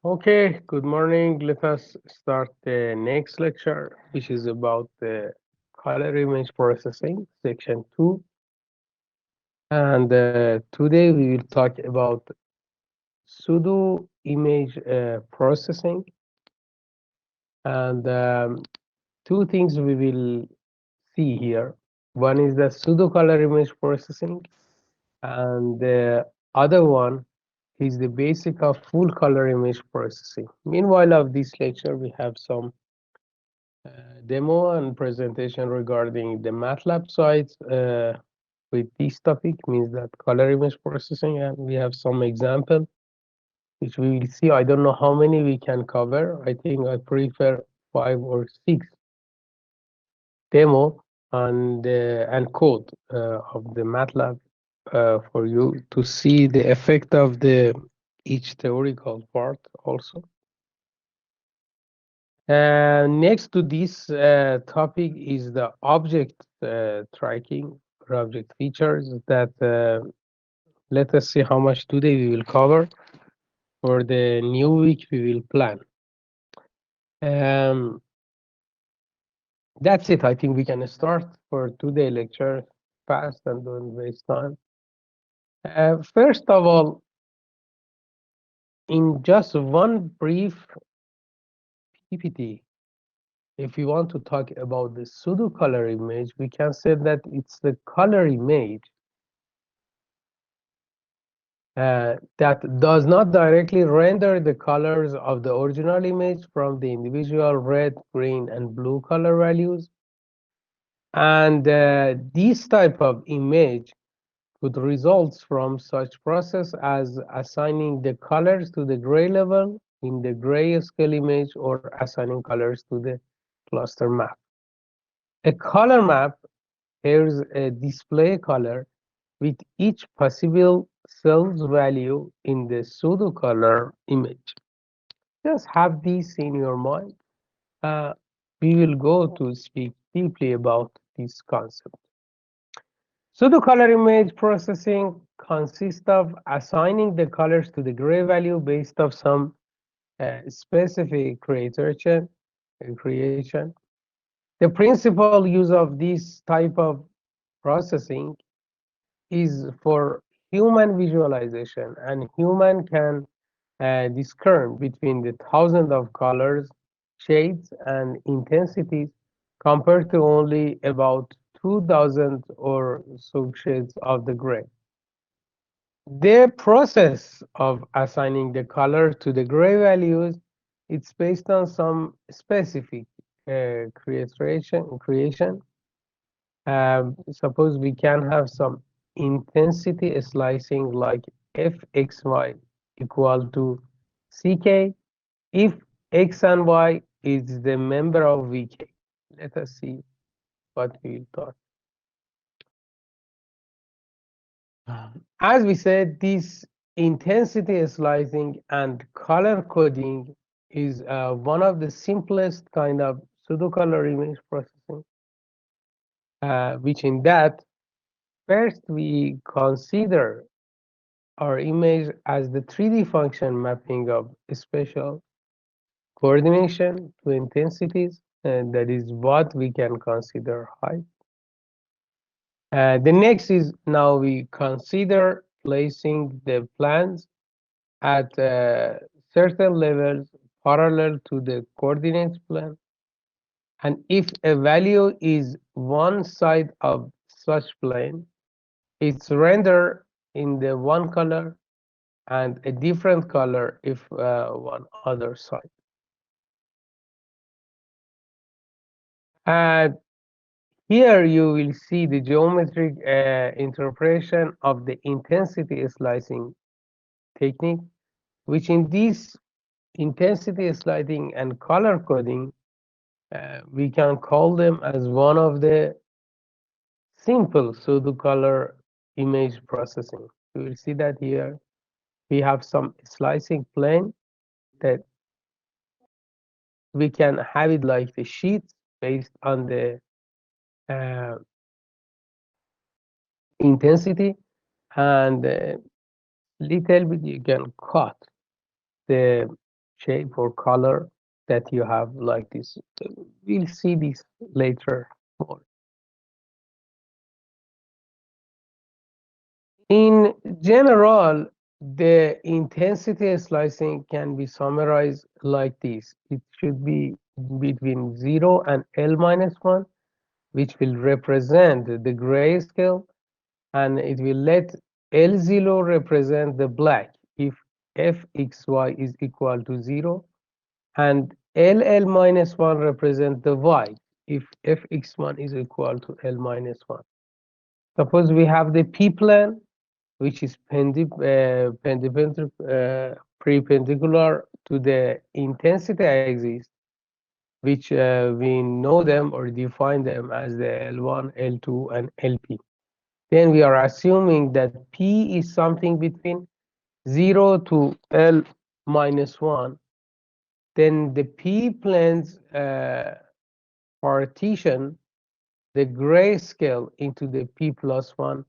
Okay, good morning. Let us start the next lecture, which is about the color image processing, section 2. And today we will talk about pseudo image processing. And two things we will see here. One is the pseudo color image processing, and the other one is the basic of full color image processing. Meanwhile, of this lecture, we have some demo and presentation regarding the MATLAB sites with this topic, means that color image processing, and we have some example which we will see. I don't know how many we can cover. I think I prefer 5 or 6 demo and code of the MATLAB for you to see the effect of the each theoretical part also. Next to this topic is the object tracking or object features that let us see how much today we will cover. For the new week, we will plan. Um, that's it. I think we can start for today lecture fast and don't waste time. First of all, in just one brief PPT, if we want to talk about the pseudo color image, we can say that it's the color image that does not directly render the colors of the original image from the individual red, green, and blue color values. And this type of image could result from such process as assigning the colors to the gray level in the grayscale image or assigning colors to the cluster map. A color map pairs a display color with each possible cell's value in the pseudocolor image. Just have this in your mind. Uh, we will go to speak deeply about this concept. Pseudocolor image processing consists of assigning the colors to the gray value based on some specific creation. The principal use of this type of processing is for human visualization, and human can discern between the thousands of colors, shades, and intensities compared to only about 2,000 or so shades of the gray. The process of assigning the color to the gray values, it's based on some specific creation. Suppose we can have some intensity slicing like fxy equal to ck if x and y is the member of vk. Let us see what we thought. As we said, this intensity slicing and color coding is one of the simplest kind of pseudocolor image processing, which in that first we consider our image as the 3D function mapping of spatial coordination to intensities, and that is what we can consider height. The next is now we consider placing the plans at certain levels parallel to the coordinates plane. And if a value is one side of such plane, it's rendered in the one color and a different color if one other side. And here you will see the geometric interpretation of the intensity slicing technique, which in this intensity slicing and color coding, we can call them as one of the simple pseudocolor image processing. You will see that here we have some slicing plane that we can have it like the sheets based on the uh, intensity, and little bit you can cut the shape or color that you have like this. We'll see this later more. In general, the intensity slicing can be summarized like this. It should be between 0 and L minus 1, which will represent the grayscale, and it will let L0 represent the black if fxy is equal to 0, and LL minus 1 represent the white if fx1 is equal to L minus 1. Suppose we have the p-plane, which is perpendicular to the intensity axis, which we know them or define them as the L1, L2, and LP. Then we are assuming that P is something between 0 to L minus 1. Then the p-plane's partition the grayscale into the p plus 1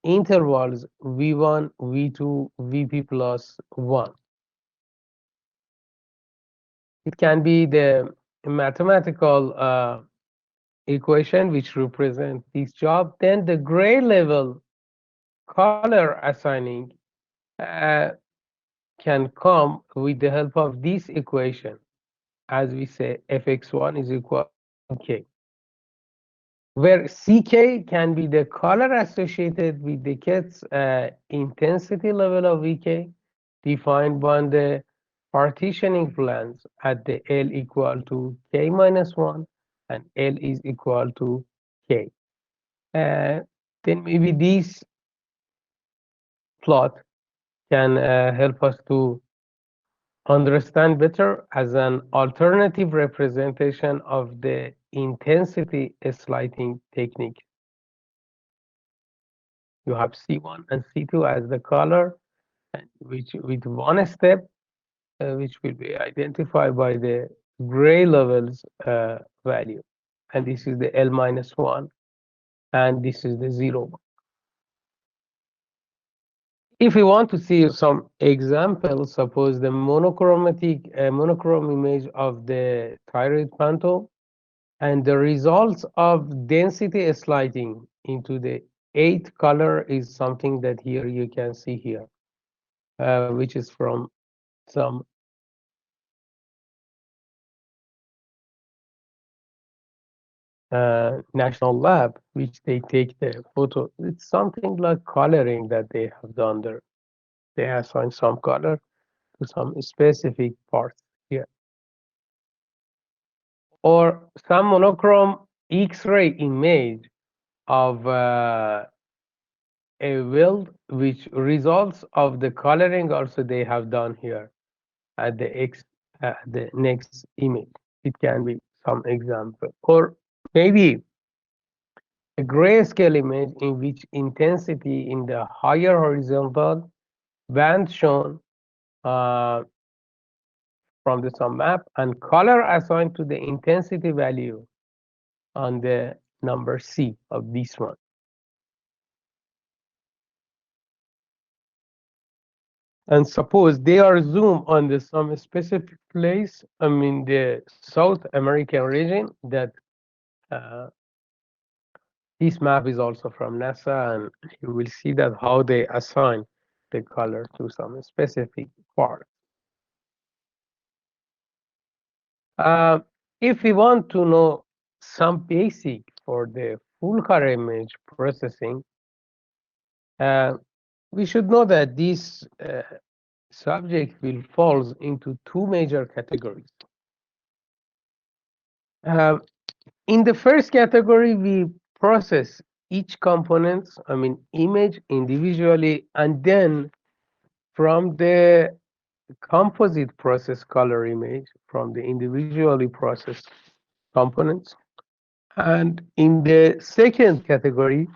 intervals v1, v2, vp plus 1. It can be the mathematical equation which represents this job. Then the gray level color assigning can come with the help of this equation. As we say, fx1 is equal to k, where ck can be the color associated with the cat's intensity level of Vk, defined by the partitioning plans at the L equal to k minus 1 and L is equal to k. Then maybe this plot can help us to understand better as an alternative representation of the intensity slicing technique. You have C1 and C2 as the color, which with one step, which will be identified by the gray levels value. And this is the L minus 1, and this is the 0. If we want to see some examples, suppose the monochrome image of the thyroid panto, and the results of density sliding into the 8th color is something that here you can see here, which is from some national lab, which they take the photo. It's something like coloring that they have done there. They assign some color to some specific parts here. Or some monochrome X-ray image of a weld, which results of the coloring also they have done here at the next image. It can be some example. Or maybe a grayscale image in which intensity in the higher horizontal band shown from the some map and color assigned to the intensity value on the number C of this one. And suppose they are zoomed on the some specific place, I mean the South American region, that this map is also from NASA, and you will see that how they assign the color to some specific part. If we want to know some basic for the full color image processing, we should know that this subject will fall into two major categories. In the first category, we process each component, I mean image individually, and then from the composite process color image from the individually processed components. And in the second category,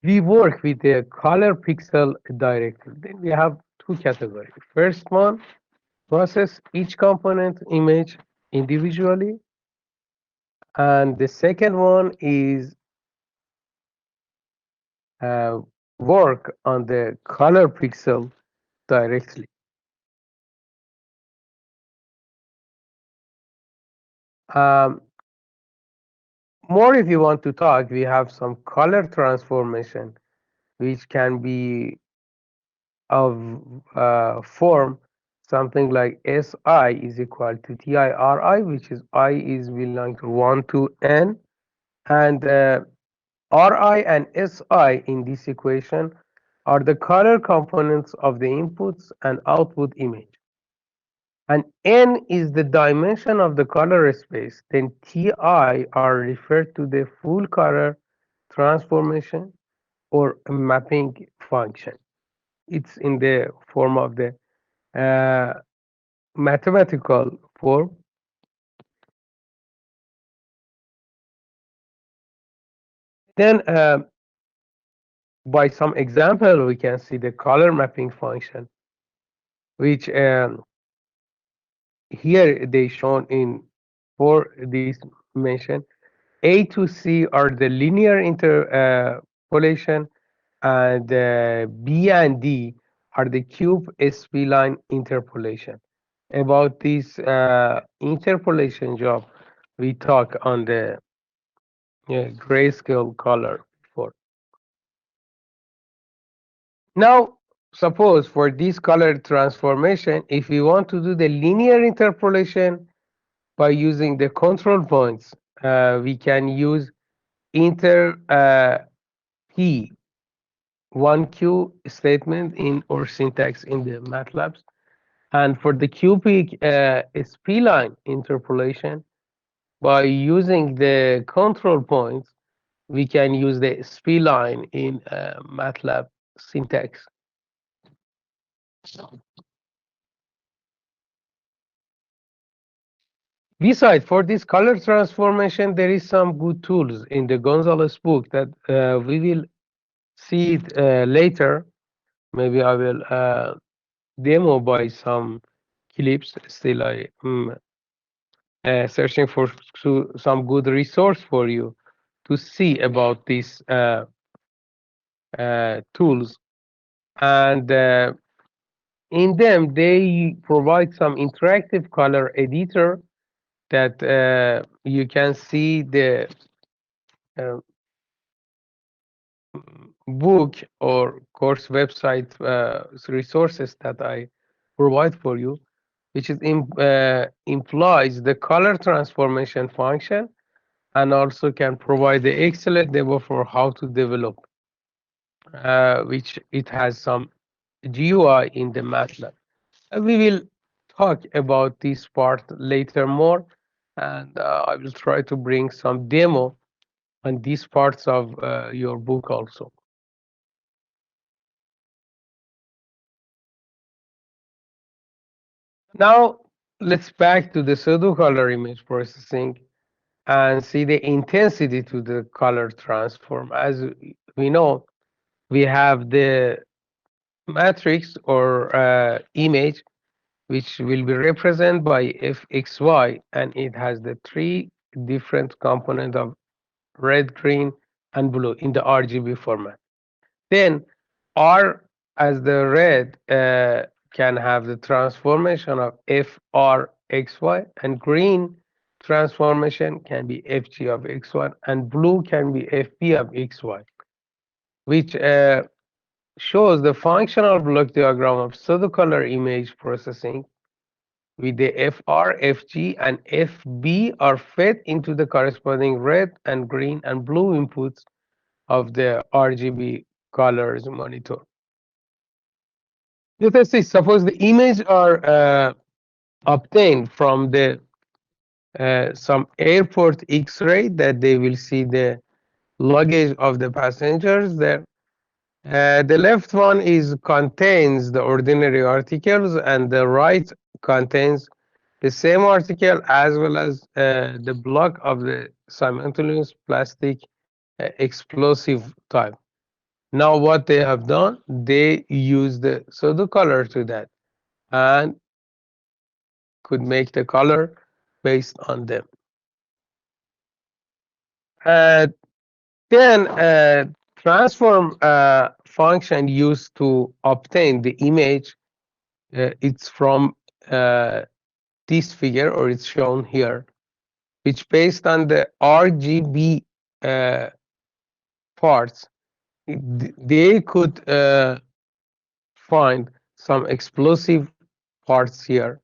we work with the color pixel directly. Then we have two categories. First one, process each component image individually. And the second one is work on the color pixel directly. Um, More if you want to talk, we have some color transformation, which can be of form something like Si is equal to TIRI, which is I is belong to 1 to n, and Ri and Si in this equation are the color components of the inputs and output image. And n is the dimension of the color space. Then Ti are referred to the full color transformation or mapping function. It's in the form of the uh, mathematical form. Then by some example, we can see the color mapping function, which here they shown in for this mention. A to C are the linear interpolation, and B and D are the cube spline interpolation. About this interpolation job, we talk on the grayscale color before. Now, suppose for this color transformation, if we want to do the linear interpolation by using the control points, we can use inter p 1q statement in or syntax in the MATLAB. And for the cubic spline interpolation, by using the control points, we can use the spline in MATLAB syntax. Besides, for this color transformation, there is some good tools in the Gonzalez book that we will see it later. Maybe I will demo by some clips. Still, I am searching for some good resource for you to see about these tools. And in them, they provide some interactive color editor that you can see the uh, book or course website resources that I provide for you, which is implies the color transformation function, and also can provide the excellent demo for how to develop, which it has some GUI in the MATLAB. We will talk about this part later more, and I will try to bring some demo on these parts of your book also. Now let's back to the pseudocolor image processing and see the intensity to the color transform. As we know, we have the matrix or image, which will be represented by fxy, and it has the three different components of red, green, and blue in the RGB format. Then R as the red can have the transformation of FRXY, and green transformation can be FG of X1, and blue can be FB of XY, which shows the functional block diagram of pseudocolor image processing with the FR, FG, and FB are fed into the corresponding red and green and blue inputs of the RGB colors monitor. Let us say, suppose the image are obtained from the some airport X-ray that they will see the luggage of the passengers there. The left one is contains the ordinary articles, and the right contains the same article as well as the block of the simultaneous plastic explosive type. Now what they have done, they use the pseudocolor to that and could make the color based on them. Uh, then transform function used to obtain the image it's from this figure, or it's shown here, which based on the RGB uh, parts, they could find some explosive parts here,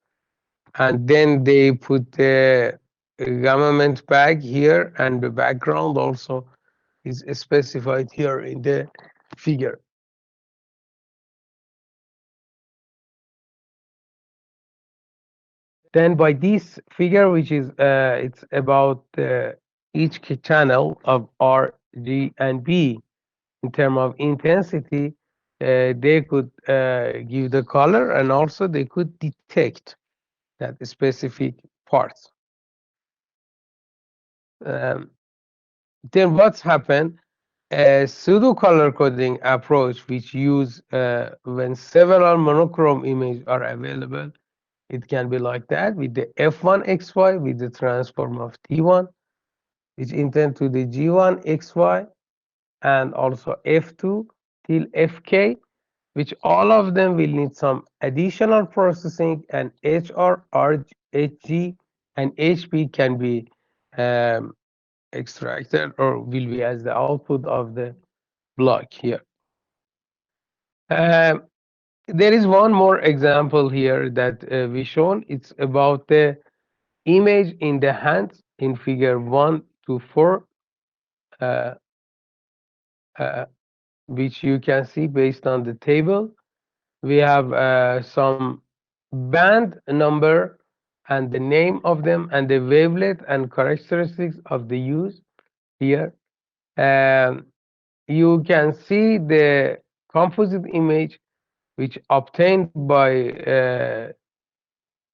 and then they put the gamma bag here, and the background also is specified here in the figure. Then by this figure, which is it's about each channel of R, G, and B in terms of intensity, they could give the color, and also they could detect that specific parts. Um, then what's happened? A pseudo color coding approach, which use when several monochrome images are available, it can be like that with the F1 XY with the transform of T1, which intend to the G1 XY, and also F2 till FK, which all of them will need some additional processing, and HR, HG, and HP can be um, extracted or will be as the output of the block here. Um, there is one more example here that we shown. It's about the image in the hands in figure 1 to 4, uh, uh, which you can see based on the table. We have some band number and the name of them and the wavelength and characteristics of the use here. Um, you can see the composite image which obtained by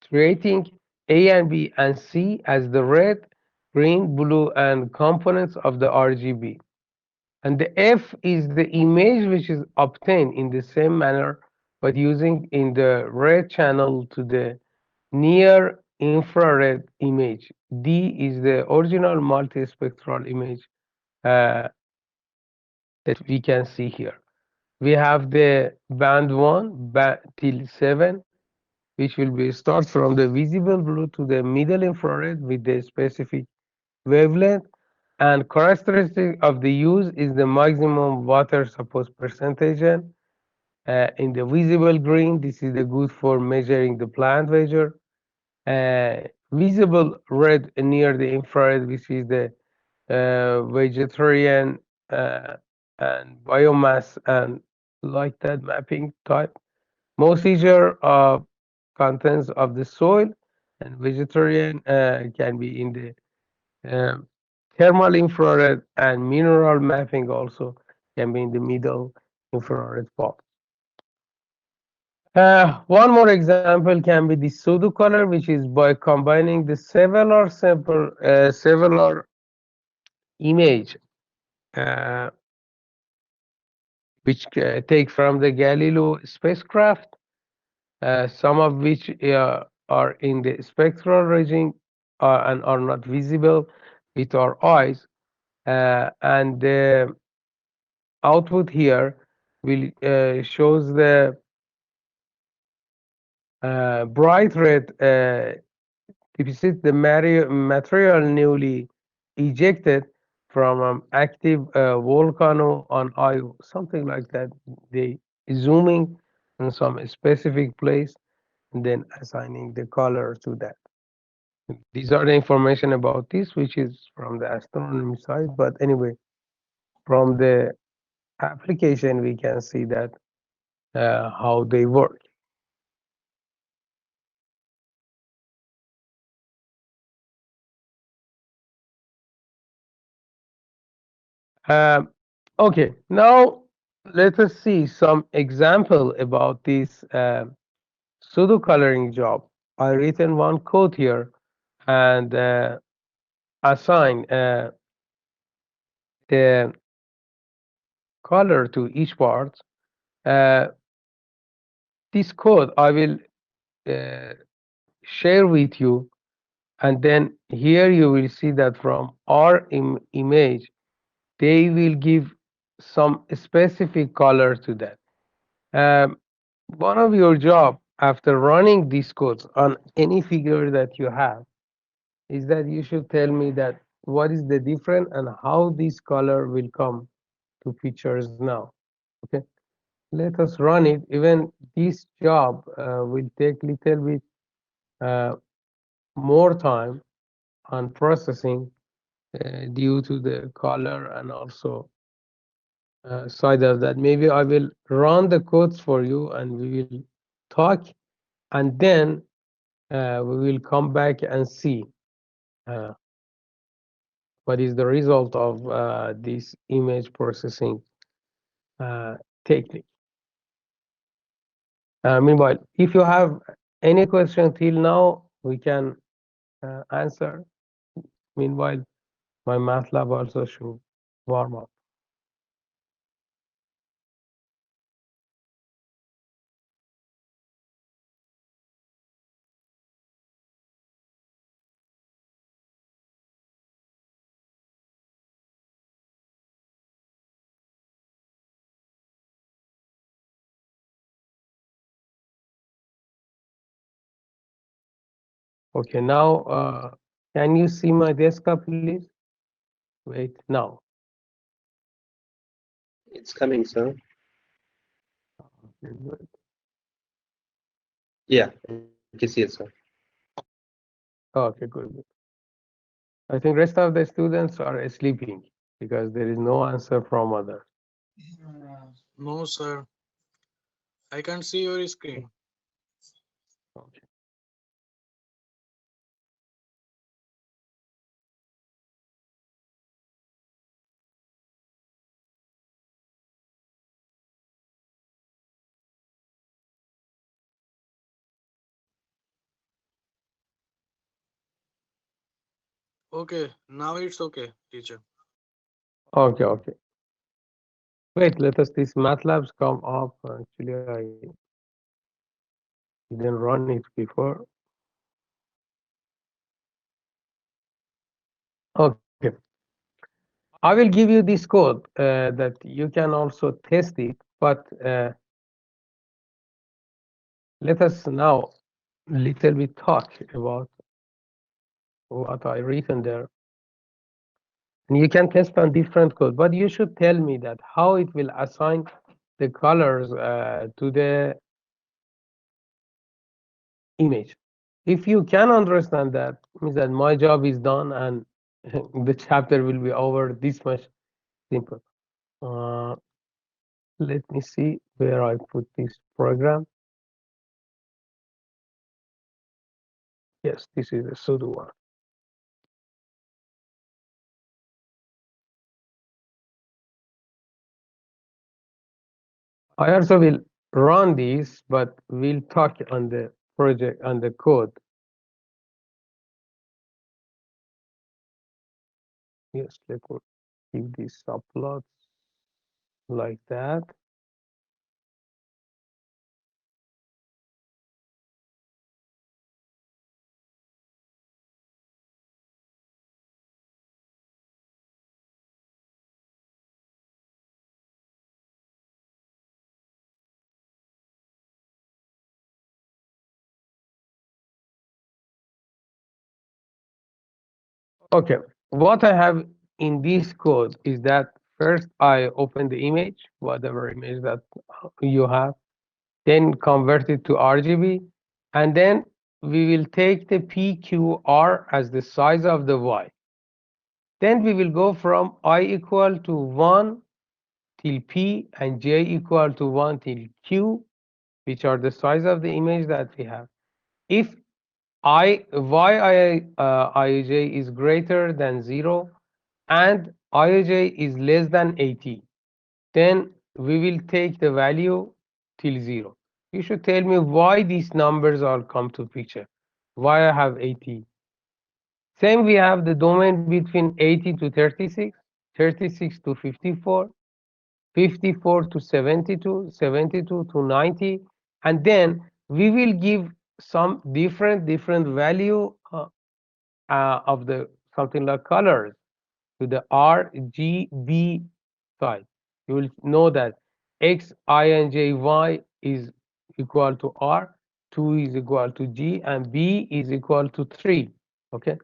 creating A and B and C as the red, green, blue, and components of the RGB. And the F is the image which is obtained in the same manner, but using in the red channel to the near infrared image. D is the original multispectral image that we can see here. We have the band 1 till 7, which will be start from the visible blue to the middle infrared with the specific wavelength, and characteristic of the use is the maximum water supposed percentage. In the visible green, this is the good for measuring the plant measure. Visible red near the infrared, which is the vegetarian uh, and biomass and like that mapping type. Moisture of contents of the soil, and vegetarian can be in the um, thermal infrared, and mineral mapping also can be in the middle infrared box. One more example can be the pseudocolor, which is by combining the several image, uh, which take from the Galileo spacecraft, some of which are in the spectral region and are not visible with our eyes, and the output here will shows the bright red deposit the material newly ejected from active volcano on Io, something like that. They zooming in some specific place and then assigning the color to that. These are the information about this, which is from the astronomy side. But anyway, from the application, we can see that how they work. Um, okay, now let us see some example about this pseudo coloring job. I written one code here and assign the color to each part. Uh, this code I will uh, share with you, and then here you will see that from our image they will give some specific color to that. Um, one of your job after running these codes on any figure that you have is that you should tell me that what is the difference and how this color will come to features now. Okay, let us run it. Even this job will take little bit uh, more time on processing due to the color and also side of that. Maybe I will run the codes for you and we will talk, and then we will come back and see uh, what is the result of this image processing technique. Meanwhile, if you have any question till now, we can answer. Meanwhile, my MATLAB also should warm up. Okay, now can you see my desktop, please? Wait, now. It's coming, sir. Okay, good. Yeah, I can see it, sir. Okay, good, good. I think rest of the students are sleeping because there is no answer from others. No, sir. I can't see your screen. Okay. Okay, now it's okay, teacher. Okay, okay. Wait, let us this MATLABs come up. Actually, I didn't run it before. Okay. I will give you this code that you can also test it, but let us now little bit talk about what I written there. And you can test on different code, but you should tell me that how it will assign the colors to the image. If you can understand that, means that my job is done and the chapter will be over. This much simple. Uh, let me see where I put this program. Yes, this is a pseudo one. I also will run this, but we'll talk on the project, on the code. Yes, let me give this upload like that. Okay, what I have in this code is that first I open the image, whatever image that you have, then convert it to RGB, and then we will take the PQR as the size of the Y. Then we will go from I equal to 1 till P and J equal to 1 till Q, which are the size of the image that we have. If Ij is greater than 0 and Ij is less than 80, then we will take the value till 0. You should tell me why these numbers all come to picture. Why I have 80. Same, we have the domain between 80 to 36, 36 to 54, 54 to 72, 72 to 90, and then we will give some different value of the something like colors to the RGB side. You will know that X, I, and J, Y is equal to R, 2 is equal to G, and B is equal to 3. Okay.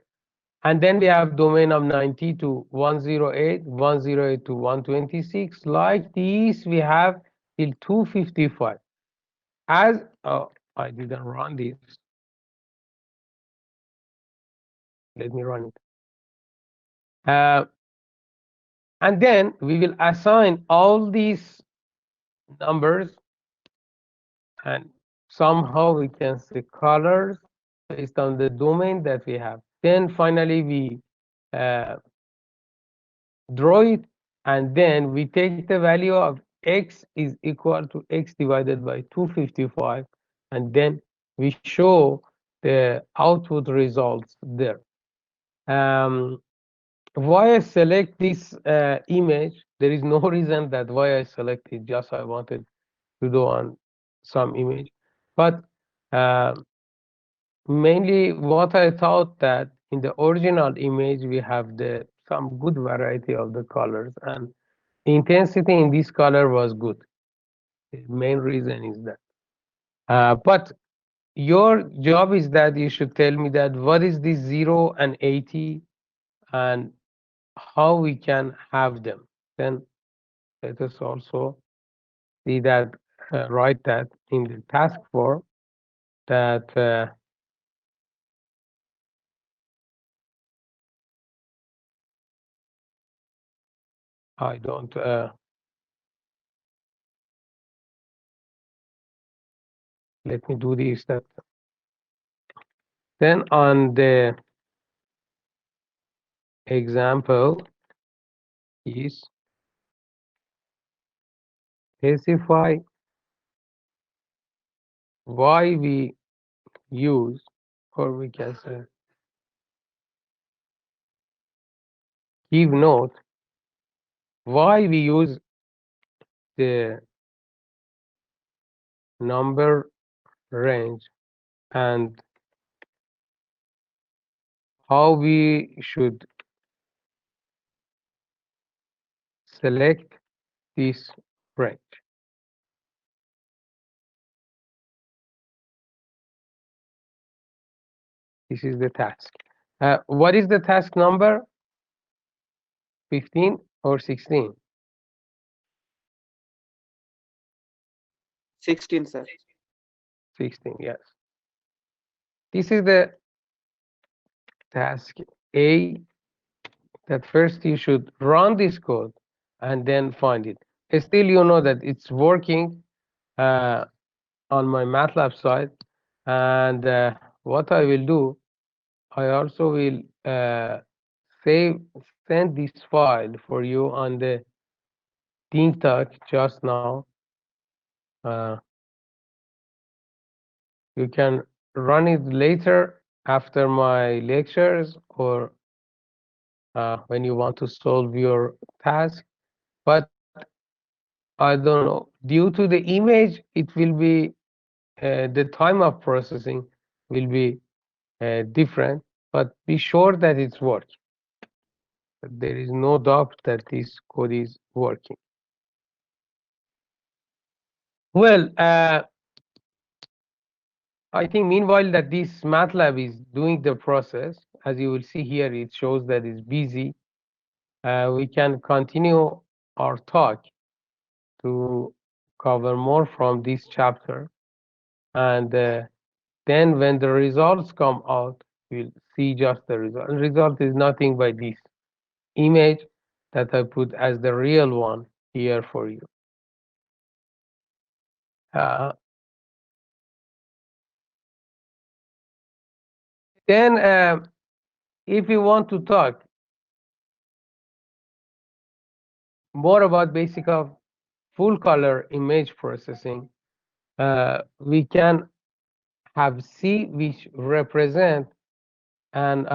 And then we have domain of 90 to 108, 108 to 126. Like these, we have till 255. As I didn't run this. Let me run it. And then we will assign all these numbers, and somehow we can see colors based on the domain that we have. Then finally we draw it, and then we take the value of x is equal to x divided by 255, and then we show the output results there. Why I select this image? There is no reason that why I selected. Just I wanted to do on some image, but mainly what I thought that in the original image we have the some good variety of the colors, and intensity in this color was good. The main reason is that. But your job is that you should tell me that what is this 0 and 80 and how we can have them. Then let us also see that, write that in the task form, that I don't let me do this. That then on the example is specify why we use, or we can say give note why we use the number range, and how we should select this range. This is the task. What is the task number? 15 or 16? 16, sir. 16, yes. This is the task A, that first you should run this code and then find it. Still, you know that it's working on my MATLAB side, and what I will do, I also will send this file for you on the Dingtalk just now. You can run it later after my lectures, or when you want to solve your task. But I don't know, due to the image, it will be the time of processing will be different, but be sure that it's working. There is no doubt that this code is working. Well, I think meanwhile that this MATLAB is doing the process, as you will see here, it shows that it's busy. We can continue our talk to cover more from this chapter, and then when the results come out, we'll see just the result. The result is nothing but this image that I put as the real one here for you. Then if you want to talk more about basic of full color image processing, we can have C, which represent an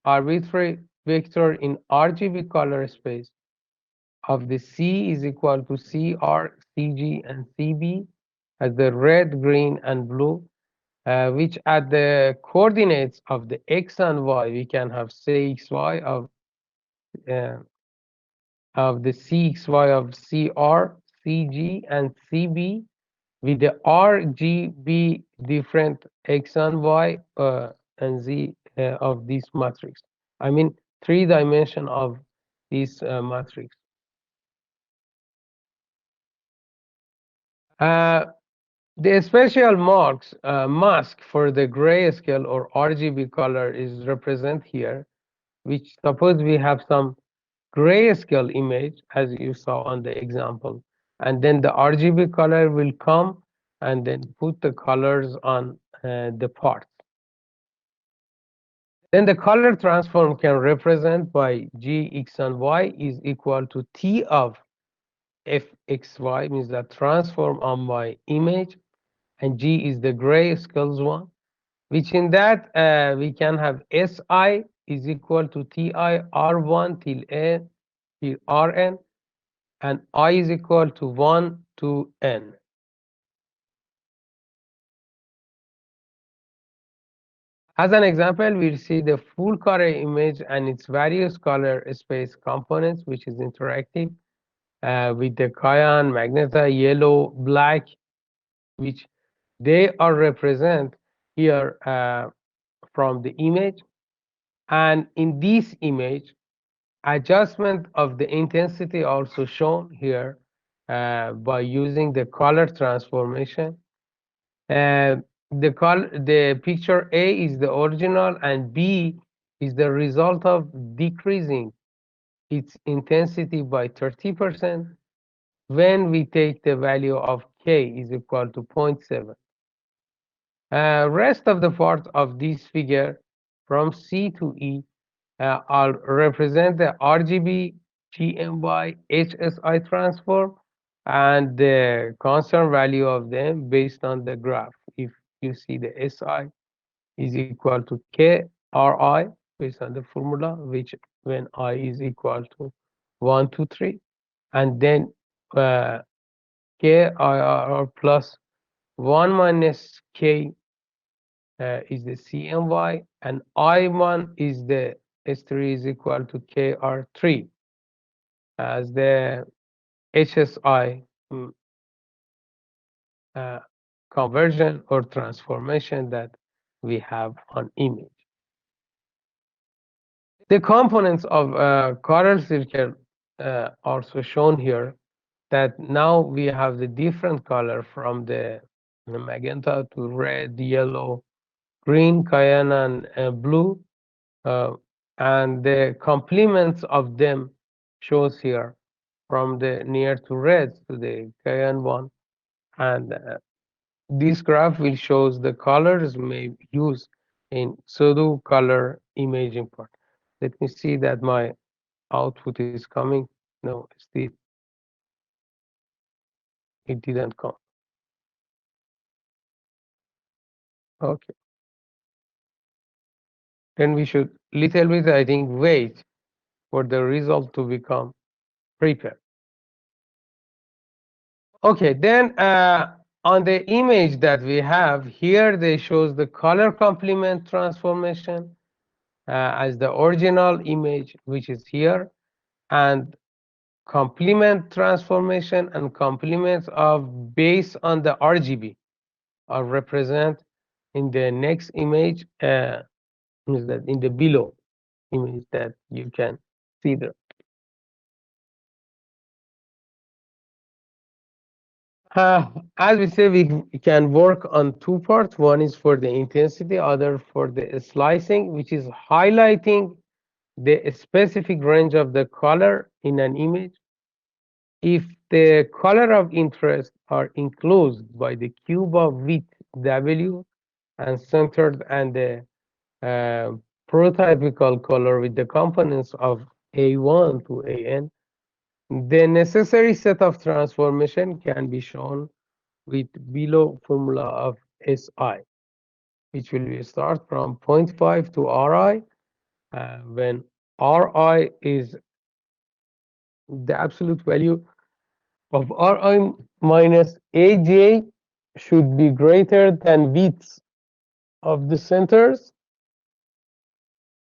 arbitrary vector in RGB color space of the C is equal to CR, CG, and CB as the red, green, and blue, which at the coordinates of the X and Y, we can have CXY of the CXY of CR, CG, and CB, with the RGB different x and y and z of this matrix. I mean, 3 dimension of this matrix. The special mask for the grayscale or RGB color is represented here, which suppose we have some grayscale image as you saw on the example, and then the RGB color will come and then put the colors on the parts. Then the color transform can represent by g, x, and y is equal to t of fxy, means that transform on my image, and g is the grayscale one, which in that we can have si is equal to ti r1 till n till rn, and I is equal to 1 to n. As an example, we'll see the full color image and its various color space components, which is interactive with the cyan, magenta, yellow, black, which they are represent here from the image. And in this image, adjustment of the intensity also shown here by using the color transformation. The picture A is the original and B is the result of decreasing its intensity by 30% when we take the value of K is equal to 0.7. Rest of the parts of this figure from C to E are represent the RGB, GMY, HSI transform and the constant value of them based on the graph. If you see the SI is equal to KRI based on the formula, which when I is equal to 1 to 3, and then KIR plus 1 minus K is the CMY, and I1 is the S3 is equal to KR3 as the HSI conversion or transformation that we have on image. The components of color circle also shown here, that now we have the different color from the magenta to red, yellow, green, cyan, and blue, and the complements of them shows here from the near to red to the cyan one, and this graph will shows the colors may use in Pseudocolor imaging part. Let me see that my output is coming. No, still it didn't come. Okay. Then we should little bit, I think, wait for the result to become prepared. Okay, then on the image that we have here, they shows the color complement transformation as the original image, which is here, and complement transformation and complements of based on the RGB are represent in the next image, is that in the below image that you can see there. As we say, we can work on 2 parts. One is for the intensity, other for the slicing, which is highlighting the specific range of the color in an image. If the color of interest are enclosed by the cube of width W and centered and the prototypical color with the components of A1 to AN, the necessary set of transformation can be shown with below formula of SI, which will be start from 0.5 to RI, when RI is the absolute value of Ri minus Aj should be greater than widths of the centers,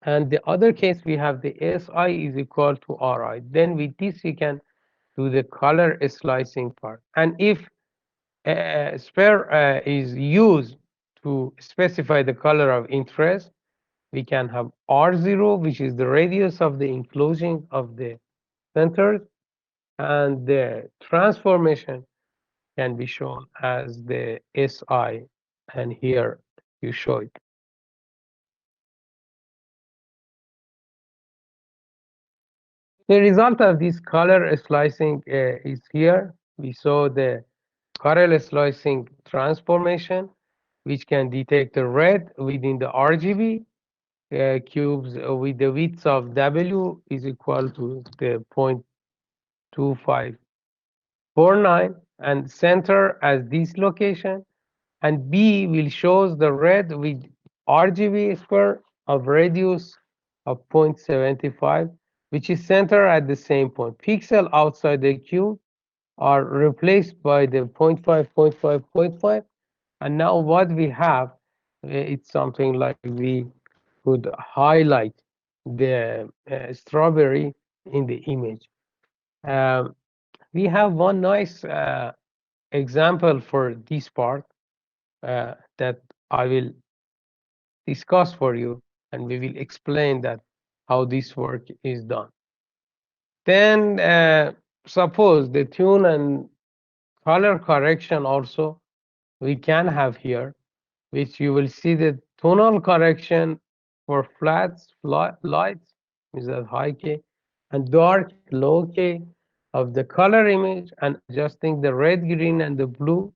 and the other case we have the Si is equal to Ri. Then with this we can do the color slicing part, and if sphere is used to specify the color of interest. We can have R0, which is the radius of the enclosing of the center, and the transformation can be shown as the SI, and here you show it. The result of this color slicing is here. We saw the color slicing transformation, which can detect the red within the RGB cubes with the width of W is equal to the 0.2549 and center as this location, and B will shows the red with RGB square of radius of 0.75, which is center at the same point. Pixel outside the cube are replaced by the 0.5, 0.5, 0.5, and now what we have, it's something like we could highlight the strawberry in the image. Um, we have one nice example for this part that I will discuss for you, and we will explain that how this work is done. Then suppose the tune and color correction also we can have here, which you will see the tonal correction for flats, lights, is that high K, and dark, low K of the color image, and adjusting the red, green, and the blue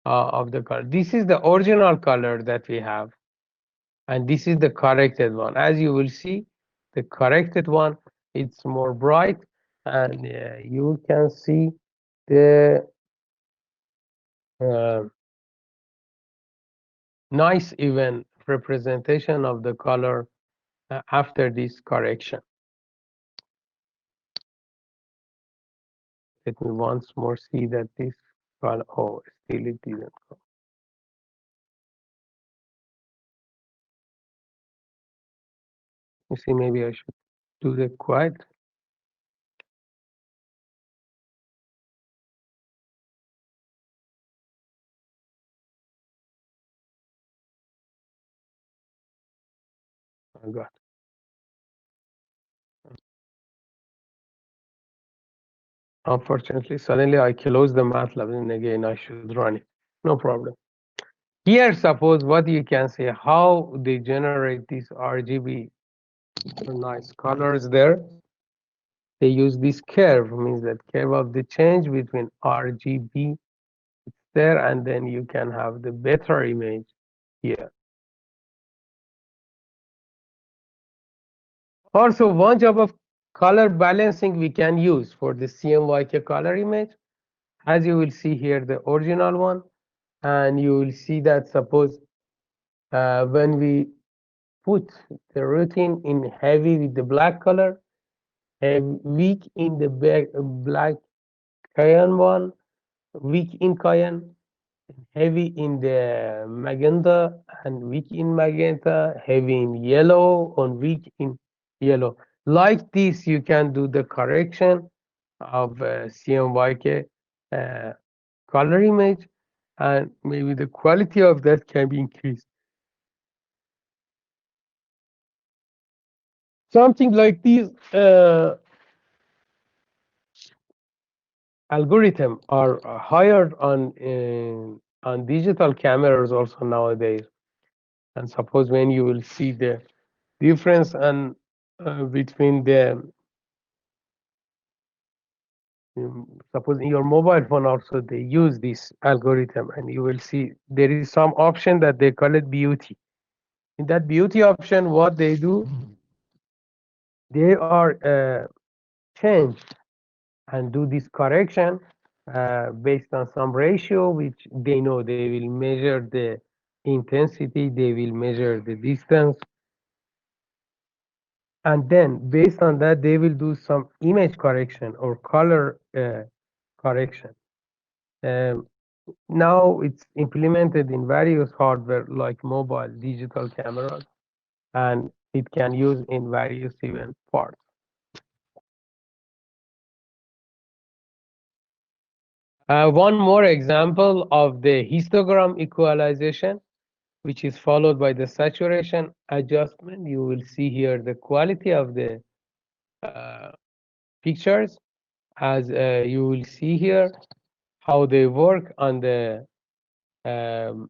of the color. This is the original color that we have, and this is the corrected one. As you will see, the corrected one, it's more bright, and you can see the uh, nice even representation of the color after this correction. Let me once more see that this color, oh, still it didn't go. You see, maybe I should do the quiet. Oh God. Unfortunately, suddenly I closed the MATLAB, and again I should run it. No problem. Here, suppose what you can see, how they generate these RGB nice colors there. They use this curve, means that curve of the change between RGB there, and then you can have the better image here. Also, one job of color balancing we can use for the CMYK color image, as you will see here, the original one, and you will see that suppose when we put the routine in heavy with the black color, weak in the black cyan one, weak in cyan, heavy in the magenta, and weak in magenta, heavy in yellow, and weak in yellow. Like this, you can do the correction of CMYK color image, and maybe the quality of that can be increased. Something like these algorithms are hired on digital cameras also nowadays. And suppose when you will see the difference and between the suppose in your mobile phone also they use this algorithm, and you will see there is some option that they call it beauty. In that beauty option, what they do, they are change and do this correction based on some ratio, which they know they will measure the intensity, they will measure the distance, and then based on that they will do some image correction or color correction. Um, Now it's implemented in various hardware like mobile digital cameras, and it can use in various event parts. One more example of the histogram equalization, which is followed by the saturation adjustment. You will see here the quality of the pictures, as you will see here how they work on the um,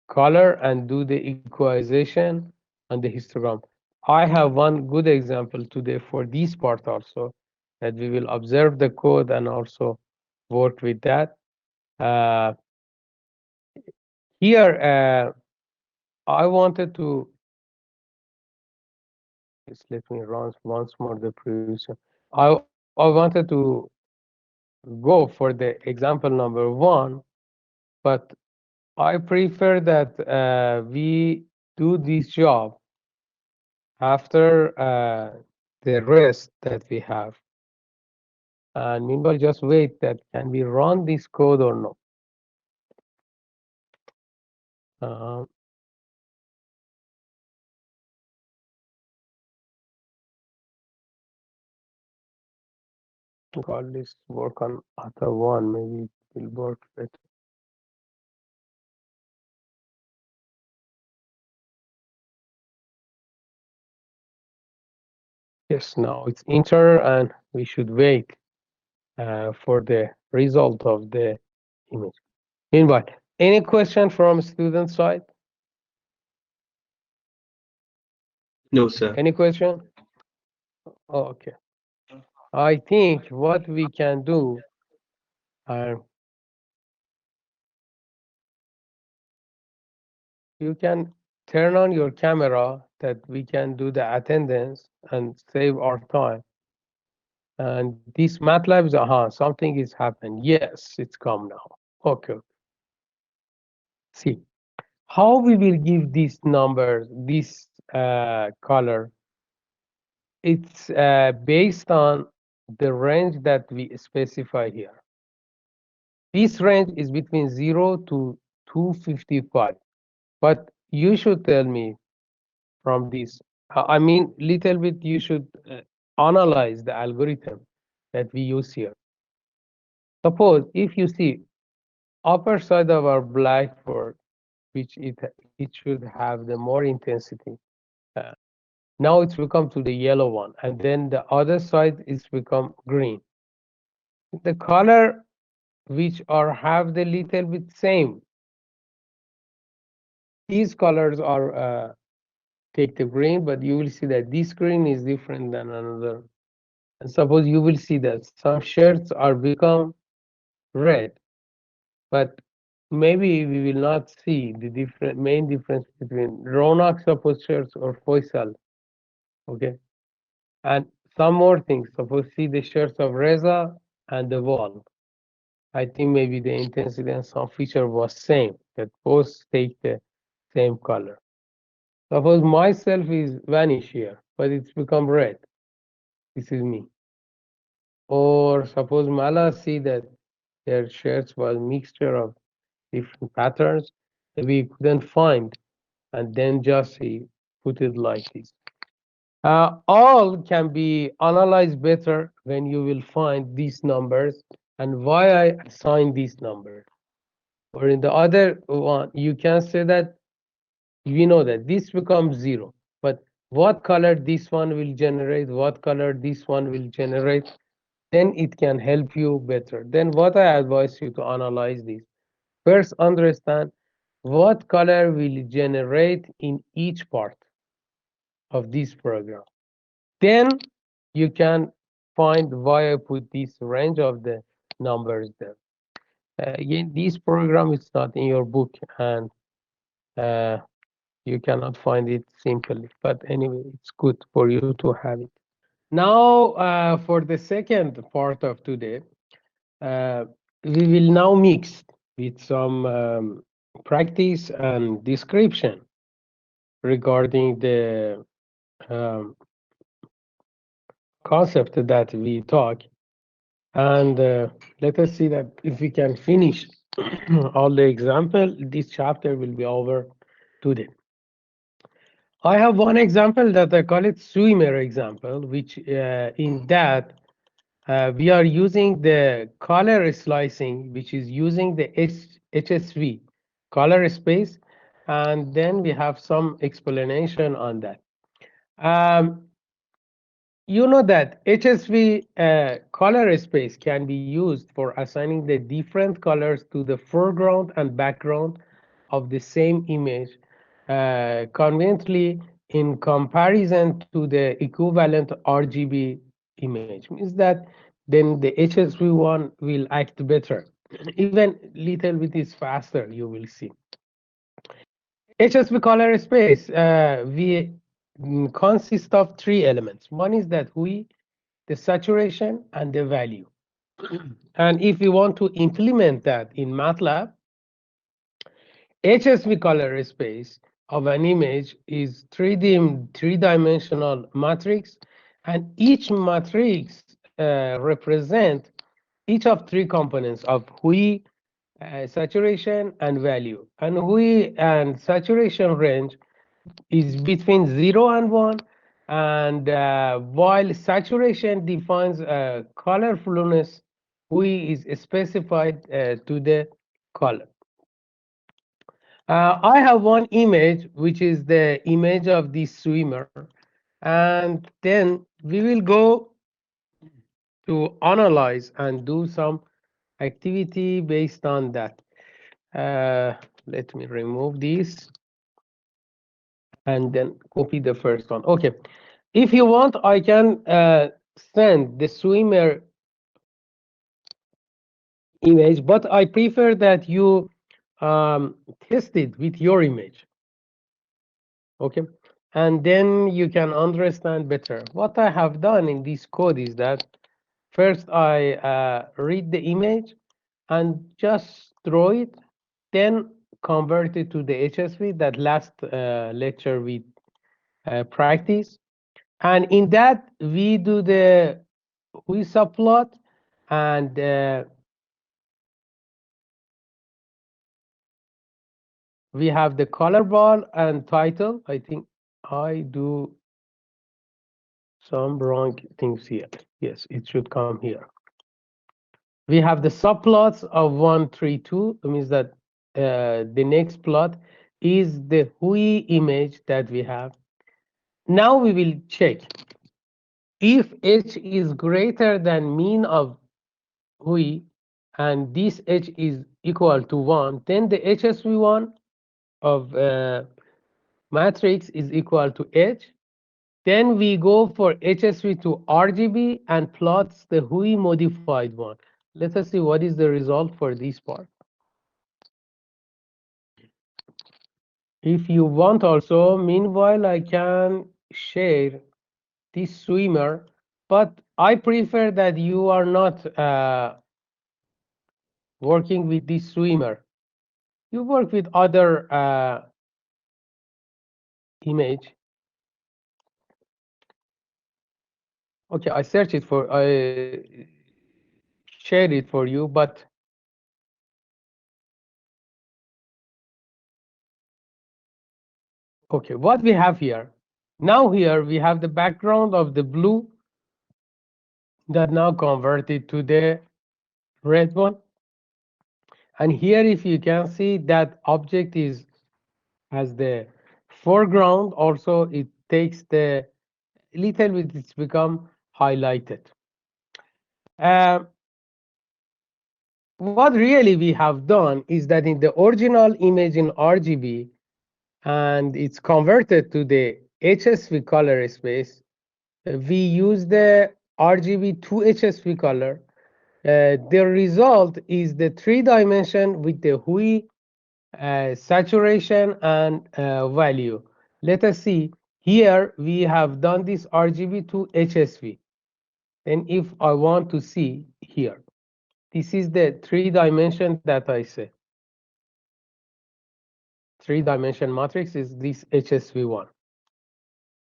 color and do the equalization on the histogram. I have one good example today for this part also, that we will observe the code and also work with that. Uh, Here, I wanted to, just let me run once more the previous one. I wanted to go for the example number 1, but I prefer that we do this job after the rest that we have. And meanwhile, just wait that can we run this code or not. Uh, call this work on other one, maybe it will work better. Yes, now it's enter and we should wait for the result of the image. Meanwhile, any question from student side? No, sir. Any question? Oh, okay. I think what we can do, you can turn on your camera that we can do the attendance and save our time. And this MATLAB is, something is happened. Yes, it's come now. Okay. See, how we will give these numbers, this color, it's based on the range that we specify here. This range is between 0 to 255. But you should tell me from this, I mean, little bit you should analyze the algorithm that we use here. Suppose if you see upper side of our blackboard, which it should have the more intensity. Now it's become to the yellow one, and then the other side is become green. The color which are have the little bit same. These colors are take the green, but you will see that this green is different than another. And suppose you will see that some shirts are become red, but maybe we will not see the main difference between Ronak suppose shirts or Faisal. Okay, and some more things. Suppose see the shirts of Reza and the wall. I think maybe the intensity and some feature was same, that both take the same color. Suppose myself is vanish here, but it's become red. This is me. Or suppose Mala see that their shirts was mixture of different patterns that we couldn't find, and then just he put it like this. All can be analyzed better when you will find these numbers and why I assign these numbers. Or in the other one, you can say that we know that this becomes 0, but what color this one will generate, what color this one will generate, then it can help you better. Then what I advise you to analyze this. First, understand what color will generate in each part of this program. Then you can find why I put this range of the numbers there. Again, this program is not in your book, and you cannot find it simply. But anyway, it's good for you to have it. Now, for the second part of today, we will now mix with some practice and description regarding the concept that we talk. And let us see that if we can finish all the example, this chapter will be over today. I have one example that I call it swimmer example, which in that We are using the color slicing, which is using the HSV color space, and then we have some explanation on that. You know that HSV color space can be used for assigning the different colors to the foreground and background of the same image conveniently in comparison to the equivalent RGB image. Means that then the HSV one will act better. Even little bit is faster, you will see. HSV color space we consist of three elements. One is that we, the saturation, and the value. And if we want to implement that in MATLAB, HSV color space of an image is three-dimensional matrix, and each matrix represent each of three components of hue, saturation, and value. And hue and saturation range is between 0 and 1, and while saturation defines colorfulness, hue is specified to the color. I have one image, which is the image of this swimmer, and then we will go to analyze and do some activity based on that. Let me remove this and then copy the first one. Okay, if you want, I can send the swimmer image, but I prefer that you test it with your image. Okay, and then you can understand better. What I have done in this code is that first I read the image and just draw it, then convert it to the HSV. That last lecture we practice, and in that we do the we subplot, and we have the color bar and title. I think I do some wrong things here. Yes, it should come here. We have the subplots of 1, 3, 2. It means that the next plot is the hue image that we have. Now we will check if h is greater than mean of hue and this h is equal to 1, then the HSV1 of matrix is equal to h. Then we go for HSV to RGB and plots the hue modified one. Let us see what is the result for this part. If you want also, meanwhile, I can share this swimmer, but I prefer that you are not working with this swimmer. You work with other image. Okay, I search it for, I share it for you, but okay, what we have here, now here we have the background of the blue that now converted to the red one. And here, if you can see, that object is as the foreground. Also, it takes the little bit, it's become highlighted. What really we have done is that in the original image in RGB, and it's converted to the HSV color space, we use the RGB to HSV color. The result is the 3-dimension with the hue, saturation, and value. Let us see. Here we have done this RGB to HSV. And if I want to see here, this is the 3-dimension that I say. 3-dimension matrix is this HSV1.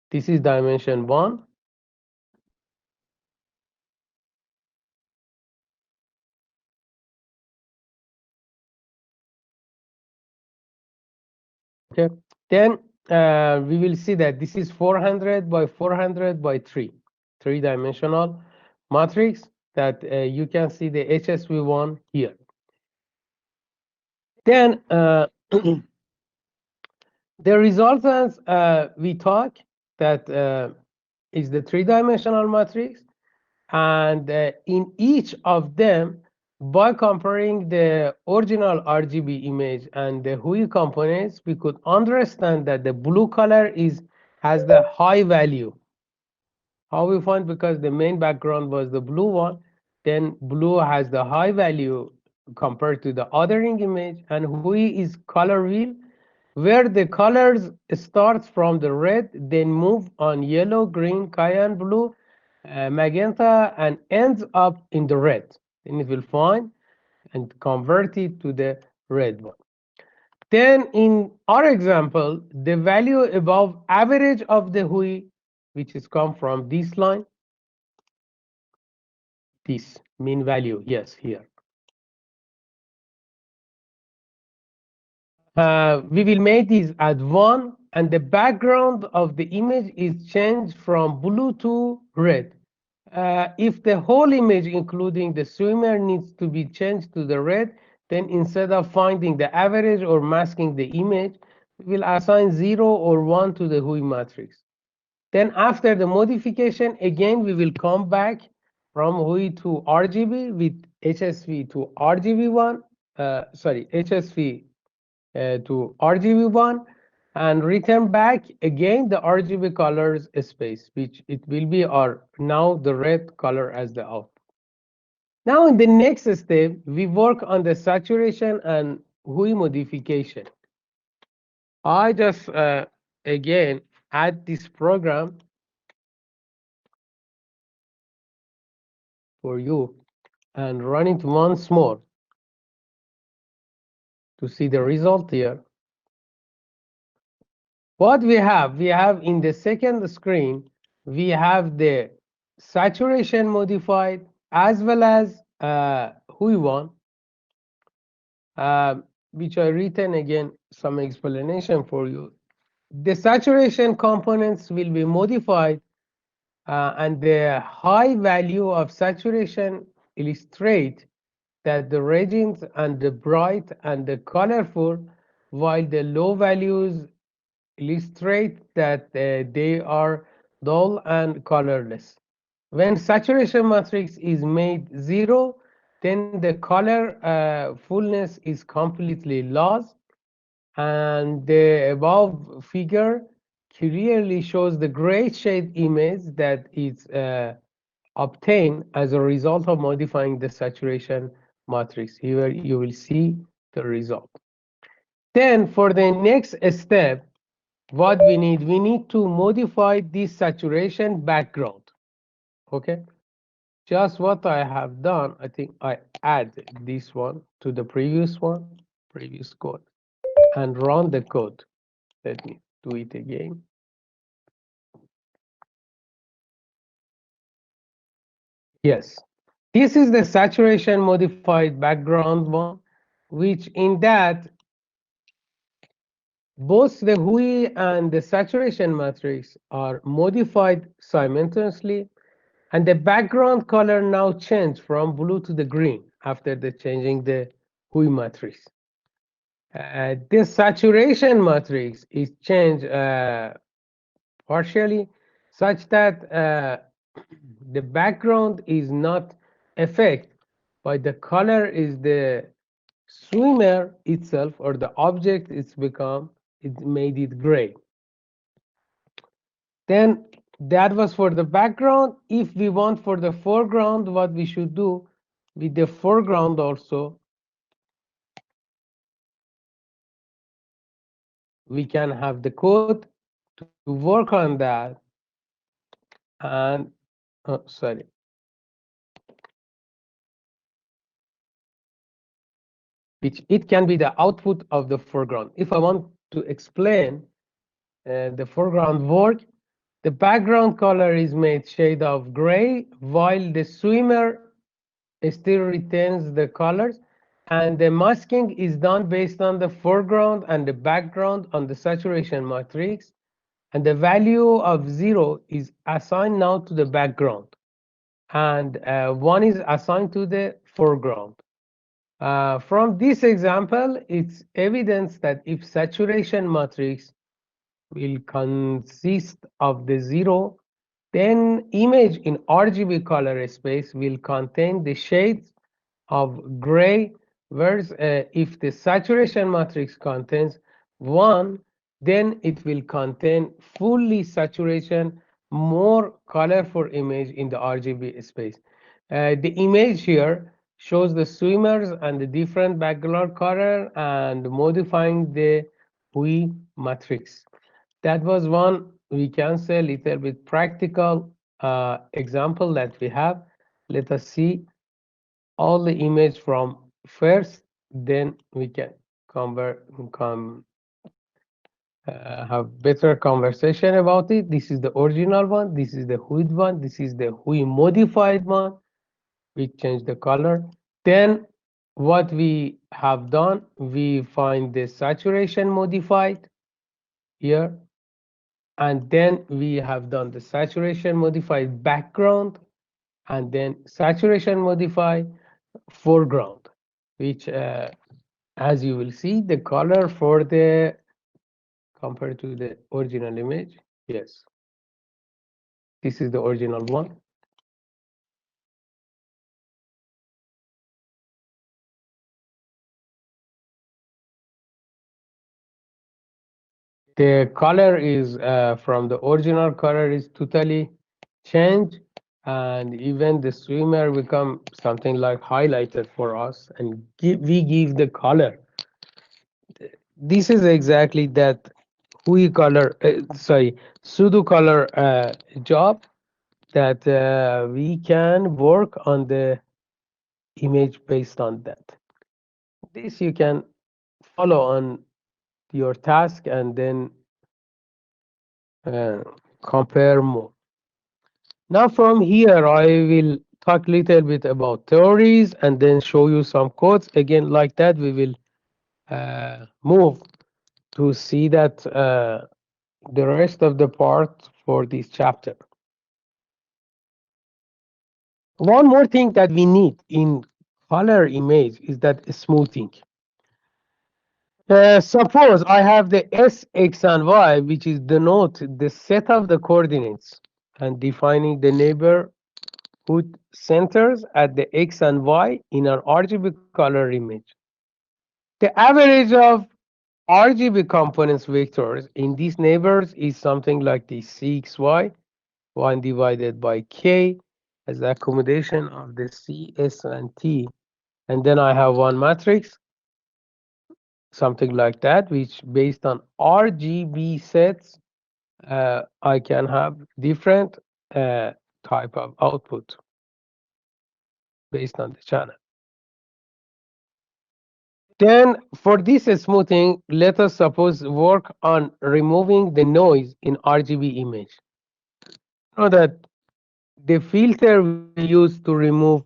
This is dimension 1. Okay, then we will see that this is 400 by 400 by 3, 3-dimensional matrix. that you can see the HSV1 here. Then the resultants we talk that is the three-dimensional matrix, and in each of them, by comparing the original RGB image and the Hui components, we could understand that the blue color has the high value. How we find? Because the main background was the blue one, then blue has the high value compared to the othering image, and Hui is color wheel, where the colors starts from the red, then move on yellow, green, cyan blue, magenta, and ends up in the red. Then it will find and convert it to the red one. Then in our example, the value above average of the Hui, which is come from this line, this mean value, yes, here. We will make this at 1, and the background of the image is changed from blue to red. If the whole image, including the swimmer, needs to be changed to the red, then instead of finding the average or masking the image, we will assign 0 or 1 to the Hui matrix. Then after the modification, again, we will come back from Hui to RGB with HSV to RGB1, HSV to RGB1, and return back again the RGB colors space, which it will be our now the red color as the output. Now in the next step, we work on the saturation and Hui modification. I just again add this program for you and run it once more to see the result here. What we have in the second screen, we have the saturation modified as well as Hui one, which I written again some explanation for you. The saturation components will be modified, and the high value of saturation illustrate that the regions and the bright and the colorful, while the low values illustrate that they are dull and colorless. When saturation matrix is made 0, then the color fullness is completely lost, and the above figure clearly shows the gray shade image that is obtained as a result of modifying the saturation matrix. Here you will see the result. Then for the next step, what we need to modify this saturation background. Okay, just what I have done, I think I add this one to the previous code, and run the code. Let me do it again. Yes, this is the saturation modified background one, which in that both the Hui and the saturation matrix are modified simultaneously, and the background color now changed from blue to the green after the changing the Hui matrix. This saturation matrix is changed partially such that the background is not affected by the color is the swimmer itself or the object it made it gray. Then that was for the background. If we want for the foreground, what we should do with the foreground also, we can have the code to work on that. And sorry, which it can be the output of the foreground. If I want to explain the foreground work, the background color is made shade of gray, while the swimmer still retains the colors, and the masking is done based on the foreground and the background on the saturation matrix, and the value of 0 is assigned now to the background. and one is assigned to the foreground. From this example, it's evidence that if saturation matrix will consist of the zero, then image in RGB color space will contain the shades of gray, whereas if the saturation matrix contains 1, then it will contain fully saturation, more colorful image in the RGB space. The image here shows the swimmers and the different background color and modifying the Hui matrix. That was one, we can say, a little bit practical example that we have. Let us see all the image from first, then we can have better conversation about it. This is the original one, this is the Hui one, this is the Hui modified one. We change the color. Then what we have done, we find the saturation modified here, and then we have done the saturation modified background, and then saturation modified foreground, which as you will see, the color for the compared to the original image, yes, this is the original one. The color is from the original color is totally changed, and even the swimmer become something like highlighted for us, and we give the color. This is exactly that Hui color, sorry, Pseudocolor job that we can work on the image based on that. This you can follow on your task and then uh, compare more. Now from here, I will talk a little bit about theories and then show you some codes. Again, like that, we will move to see that the rest of the part for this chapter. One more thing that we need in color image is that smoothing. Suppose I have the s, x, and y, which is denote the set of the coordinates and defining the neighborhood centers at the x and y in an RGB color image. The average of RGB components vectors in these neighbors is something like the cxy, 1 divided by k, as the accommodation of the c, s, and t. And then I have one matrix, something like that, which based on RGB sets, I can have different type of output based on the channel. Then for this smoothing, let us suppose work on removing the noise in RGB image. Know that the filter we use to remove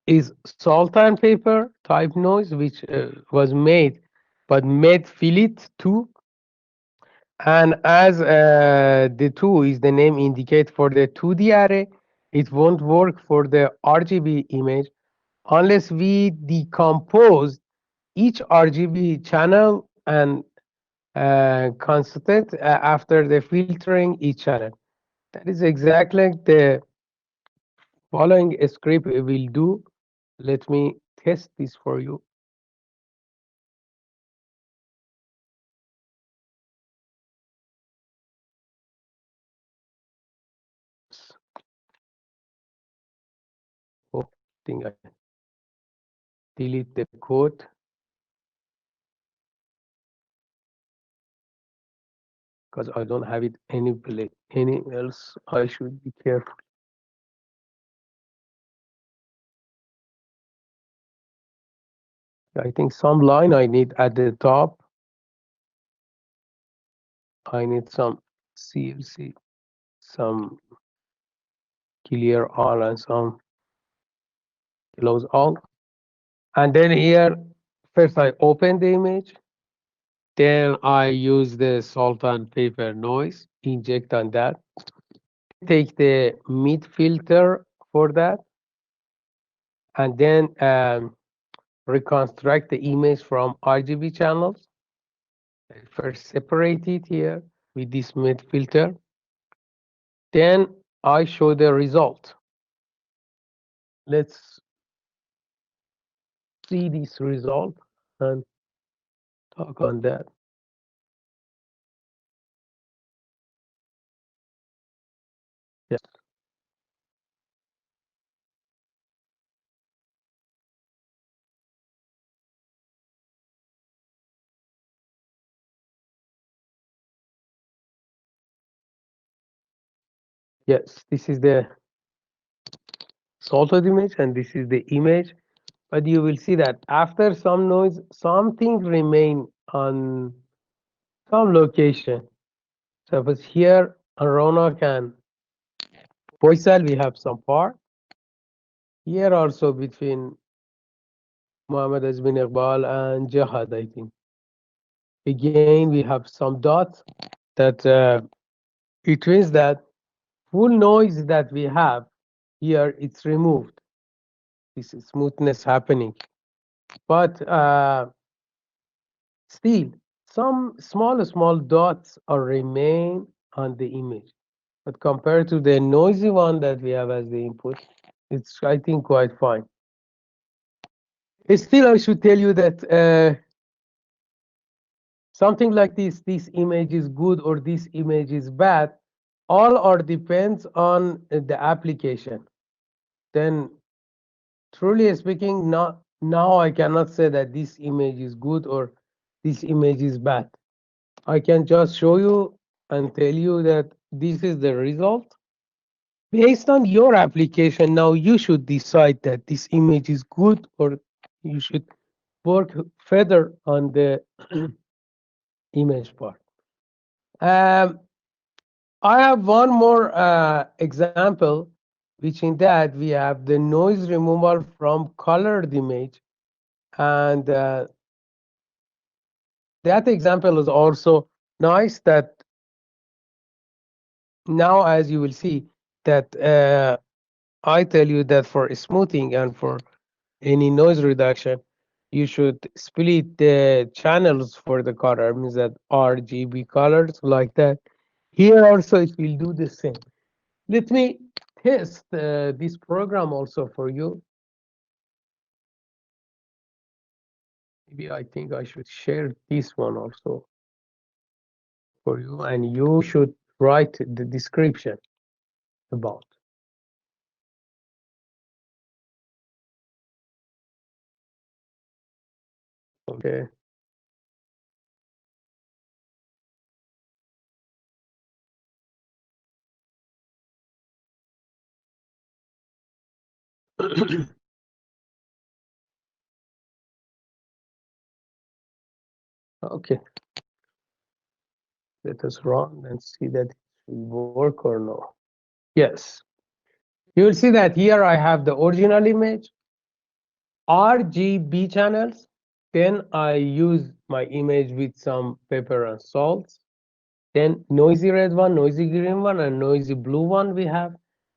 is salt and pepper type noise, which was made, but made fillet 2. And as the 2 is the name indicate for the 2D array, it won't work for the RGB image unless we decompose each RGB channel and consider after the filtering each channel. That is exactly the following script we will do. Let me test this for you. Oh, I think I delete the code because I don't have it any else. I should be careful. I think some line I need at the top. I need some CLC, some clear all and some close all. And then here, first I open the image. Then I use the salt and pepper noise, inject on that. take the mid filter for that, and then reconstruct the image from RGB channels. First separate it here with this mid filter. Then I show the result. Let's see this result and talk on that. Yes. Yes, this is the salted image and this is the image. But you will see that after some noise, something remain on some location. Suppose here on Ronak and Faisal, we have some part. Here also between Muhammad Azmin Iqbal and Jihad, I think. Again, we have some dots that it means that full noise that we have here, it's removed. This is smoothness happening. But still, some small dots are remain on the image. But compared to the noisy one that we have as the input, it's, I think, quite fine. Still, I should tell you that something like this image is good or this image is bad, all are depends on the application. Then, truly speaking, now I cannot say that this image is good or this image is bad. I can just show you and tell you that this is the result. Based on your application, now you should decide that this image is good or you should work further on the image part. I have one more example, which in that we have the noise removal from colored image. And that example is also nice, that now, as you will see, that I tell you that for smoothing and for any noise reduction, you should split the channels for the color, means that RGB colors like that. Here also it will do the same. Let me test this program also for you. Maybe I think I should share this one also for you, and you should write the description about. Okay. Okay. Let us run and see that it will work or no. Yes. You will see that here I have the original image, RGB channels. Then I use my image with some pepper and salt. Then noisy red one, noisy green one, and noisy blue one we have.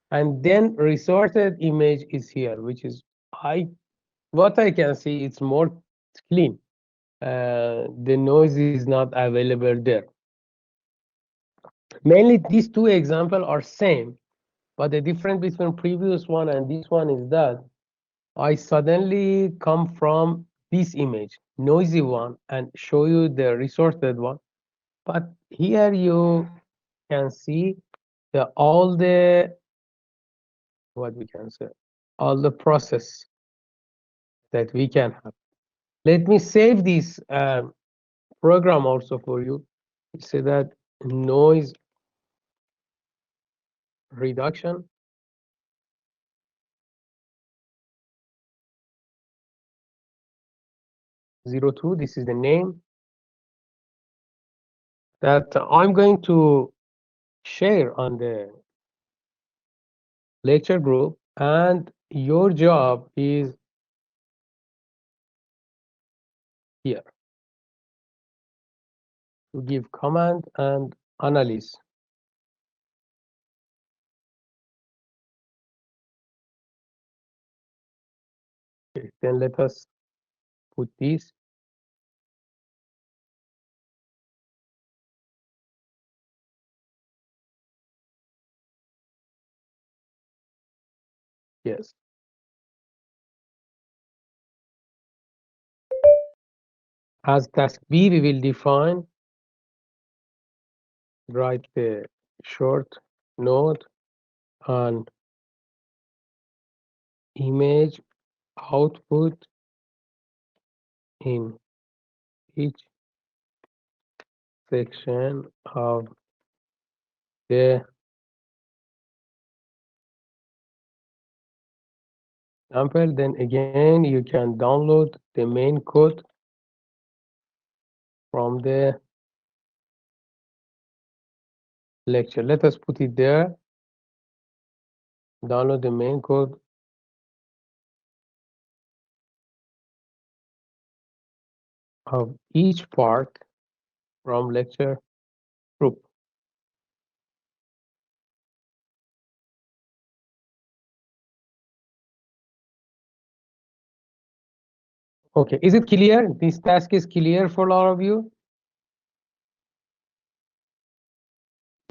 And then resorted image is here, which is what I can see, it's more clean. The noise is not available there. Mainly these two examples are same, but the difference between previous one and this one is that I suddenly come from this image, noisy one, and show you the resorted one. But here you can see all the, what we can say, all the process that we can have. Let me save this program also for you. Say that noise reduction. 02, this is the name that I'm going to share on the lecture group, and your job is here to give comment and analysis. Okay, then let us put this. Yes. As task B, we will define, write the short note on image output in each section of the sample. Then again, you can download the main code from the lecture. Let us put it there. Download the main code of each part from lecture group. Okay, is it clear? This task is clear for all of you?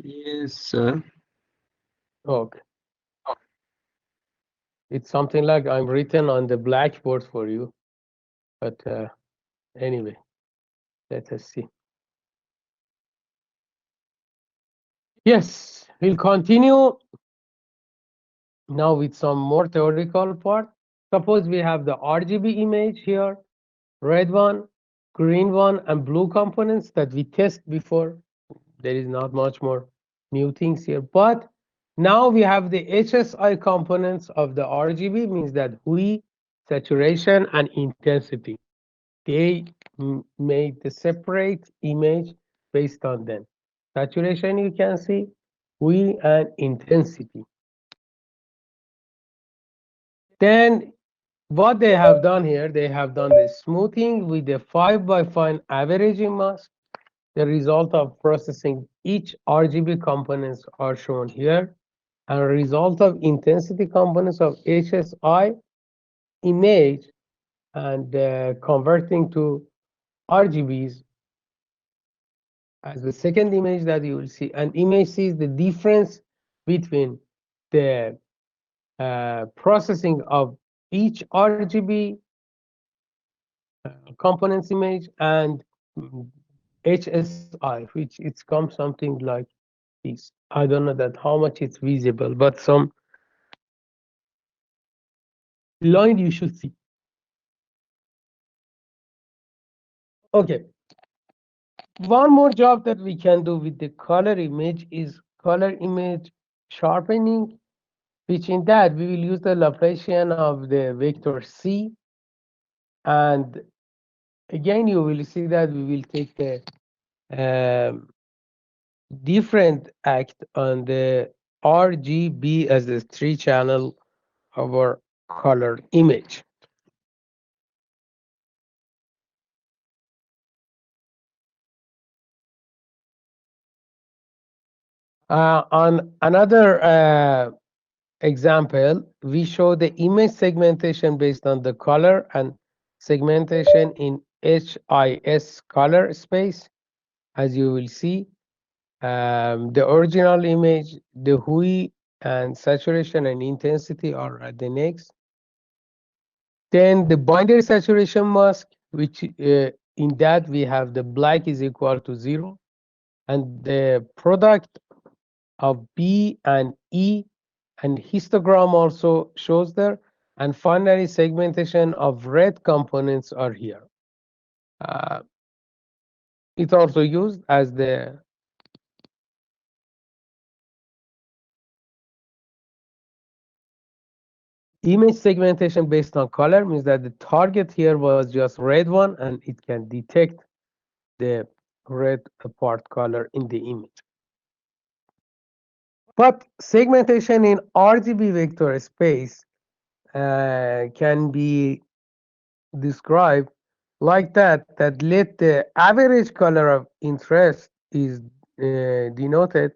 Yes, sir. Okay. It's something like I'm written on the blackboard for you. But anyway, let us see. Yes, we'll continue now with some more theoretical part. Suppose we have the RGB image here, red one, green one, and blue components that we test before. There is not much more new things here. But now we have the HSI components of the RGB, means that hue, saturation, and intensity. They made the separate image based on them. Saturation, you can see, hue, and intensity. Then what they have done here, they have done the smoothing with the 5x5 averaging mask. The result of processing each RGB components are shown here, and result of intensity components of HSI image and converting to RGBs as the second image that you will see. An image sees the difference between the processing of each RGB components image and HSI, which it comes something like this. I don't know that how much it's visible, but some line you should see. Okay. One more job that we can do with the color image is color image sharpening, which in that we will use the Laplacian of the vector C. And again, you will see that we will take the different act on the RGB as the 3-channel of our color image. On another example, we show the image segmentation based on the color and segmentation in HIS color space. As you will see, the original image, the hue and saturation and intensity are at the next. Then the binary saturation mask, which in that we have the black is equal to 0, and the product of B and E and histogram also shows there. And finally, segmentation of red components are here. It's also used as the image segmentation based on color, means that the target here was just red one, and it can detect the red part color in the image. But segmentation in RGB vector space can be described like that let the average color of interest is denoted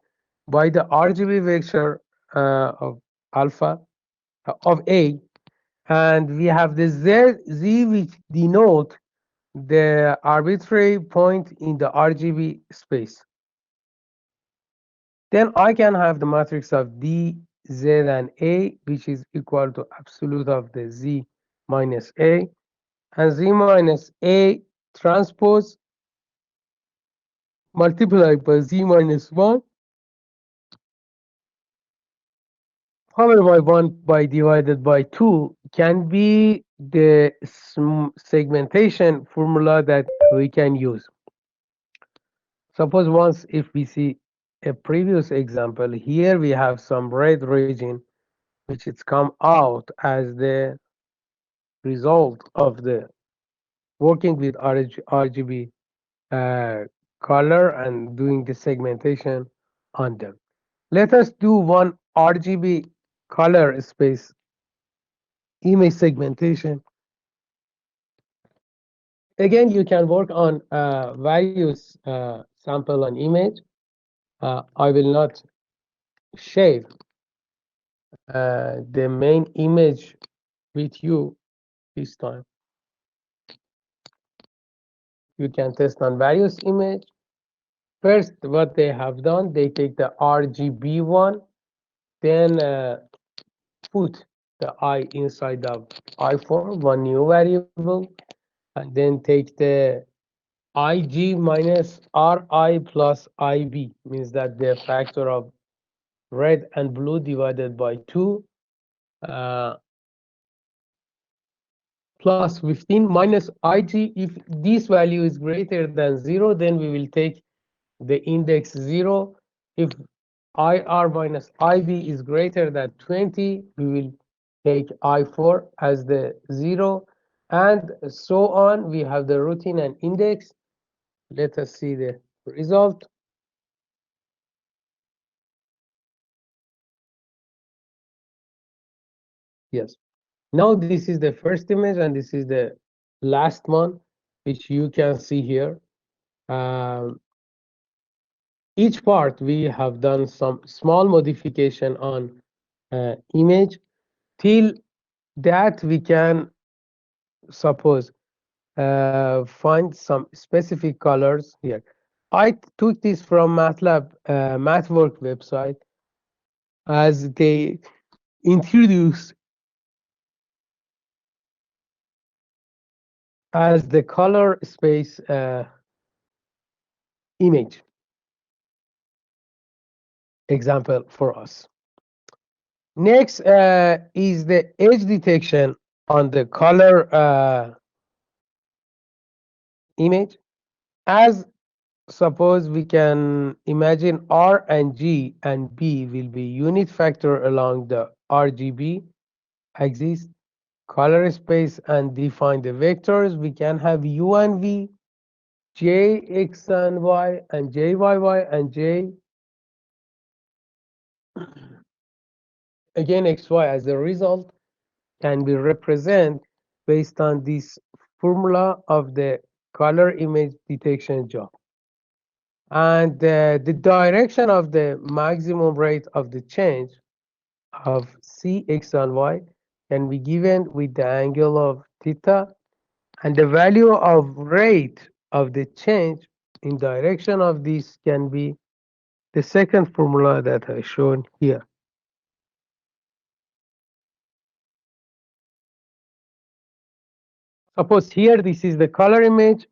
by the RGB vector of alpha of A, and we have the Z which denote the arbitrary point in the RGB space. Then I can have the matrix of D, Z, and A, which is equal to absolute of the Z minus A, and Z minus A transpose multiplied by Z minus 1 powered by 1 by divided by 2 can be the segmentation formula that we can use. Suppose once if we see a previous example, here we have some red region which it's come out as the result of the working with RGB color and doing the segmentation on them. Let us do one RGB color space image segmentation. Again, you can work on various sample and image. I will not share the main image with you this time. You can test on various image. First, what they have done, they take the RGB one, then put the I inside of I4, one new variable, and then take the IG minus RI plus IB, means that the factor of red and blue divided by 2 plus 15 minus IG. If this value is greater than 0, then we will take the index 0. If IR minus IB is greater than 20, we will take I4 as the 0, and so on. We have the routine and index. Let us see the result. Yes. Now this is the first image, and this is the last one, which you can see here. Each part we have done some small modification on image. Till that we can suppose find some specific colors here. I took this from MATLAB MathWork website, as they introduce as the color space image example for us. Next is the edge detection on the color image. As suppose we can imagine R and G and B will be unit factor along the RGB axis, color space, and define the vectors. We can have U and V, J, X and Y, and J, Y, Y, and J, again X, Y as a result can be represented based on this formula of the color image detection job. And the direction of the maximum rate of the change of C, X, and Y can be given with the angle of theta, and the value of rate of the change in direction of this can be the second formula that I shown here. Suppose here this is the color image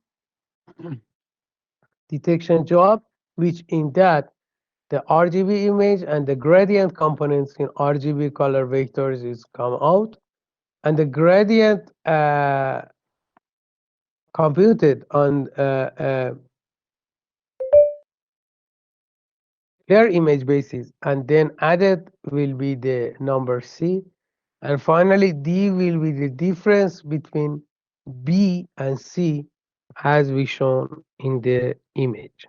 detection job, which in that the RGB image and the gradient components in RGB color vectors is come out, and the gradient computed on clear image basis, and then added will be the number C, and finally D will be the difference between B and C as we shown in the image.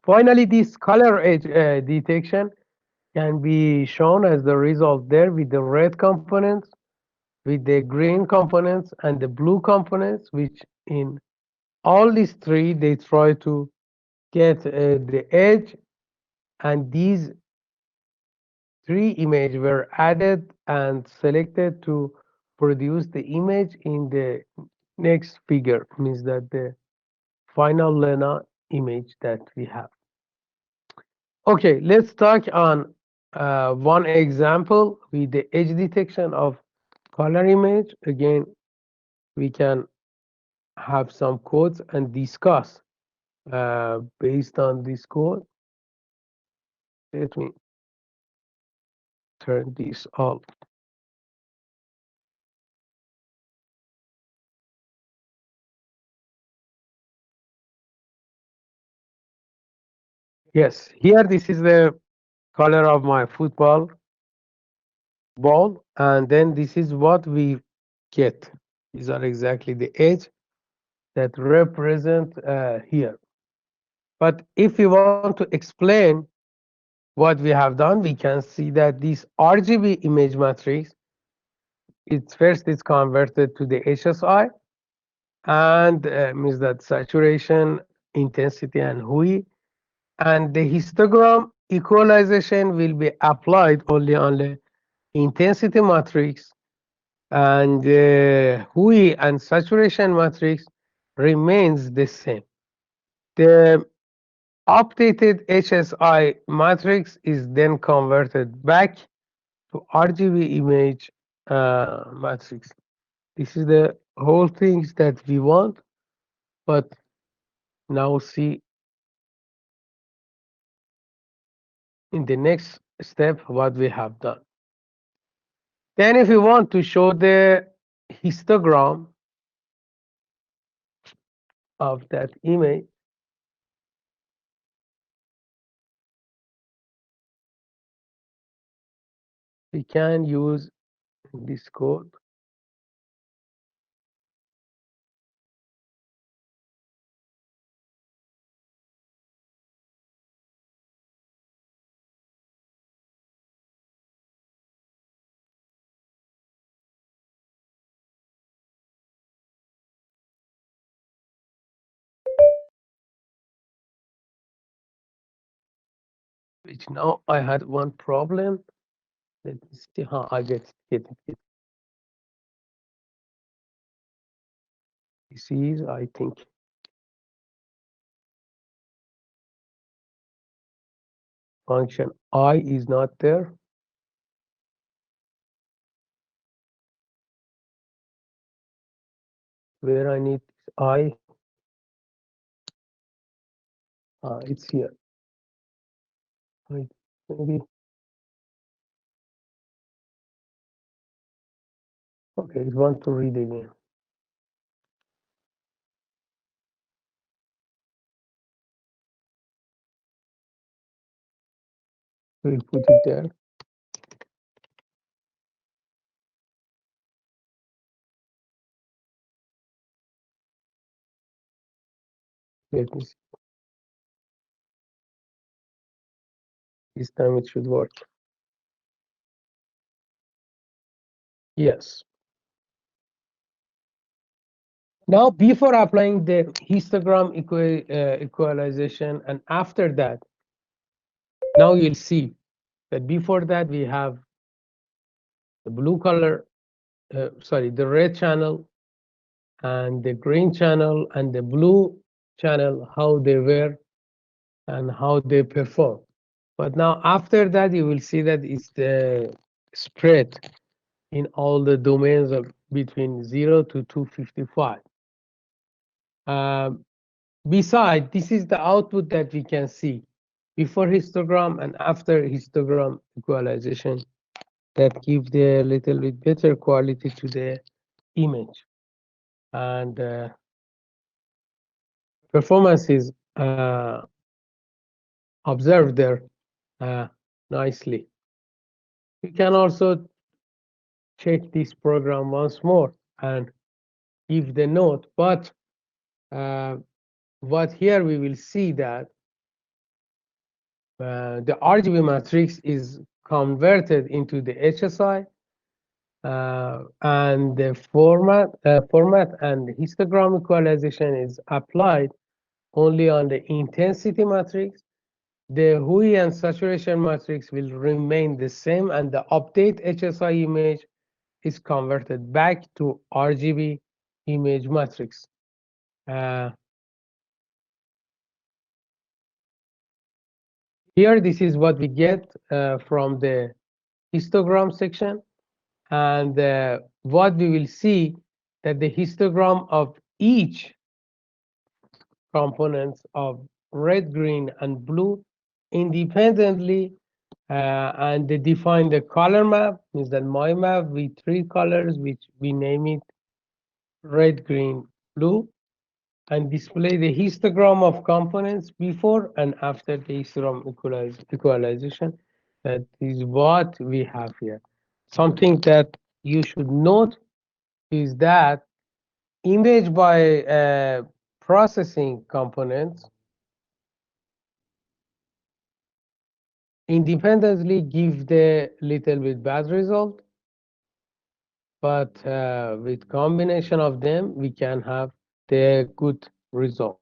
Finally, this color edge detection can be shown as the result there with the red components, with the green components, and the blue components, which in all these three they try to get the edge, and these three images were added and selected to produce the image in the next figure, means that the final Lena image that we have. Okay, let's talk on one example with the edge detection of color image. Again, we can have some codes and discuss based on this code. Let me turn this off. Yes, here this is the color of my football ball, and then this is what we get. These are exactly the edge that represent here. But if we want to explain what we have done, we can see that this RGB image matrix, it's first is converted to the HSI, and means that saturation, intensity, and hue, and the histogram equalization will be applied only on the intensity matrix, and hue and saturation matrix remains the same. The updated HSI matrix is then converted back to RGB image matrix. This is the whole things that we want, but now see in the next step what we have done. Then if we want to show the histogram of that image, we can use this code. Which now I had one problem. Let me see how I get it. This is, I think, function I is not there. Where I need I, it's here. Maybe. Okay, I want to read again. We'll put it there. Let me see. This time it should work. Yes. Now, before applying the histogram equalization, and after that, now you'll see that before that we have the blue color, the red channel, and the green channel, and the blue channel, how they were and how they perform. But now after that, you will see that it's the spread in all the domains of between 0 to 255. Besides, this is the output that we can see before histogram and after histogram equalization that give the little bit better quality to the image. And performance is observed there nicely. You can also check this program once more and give the note, but what here we will see that the RGB matrix is converted into the HSI, and the format and histogram equalization is applied only on the intensity matrix. The hue and saturation matrix will remain the same, and the update HSI image is converted back to RGB image matrix. Here, this is what we get from the histogram section. And what we will see that the histogram of each components of red, green, and blue independently, and they define the color map, means that my map with 3 colors, which we name it red, green, blue, and display the histogram of components before and after the histogram equalization. That is what we have here. Something that you should note is that image by processing components independently give the little bit bad result, but with combination of them we can have the good result.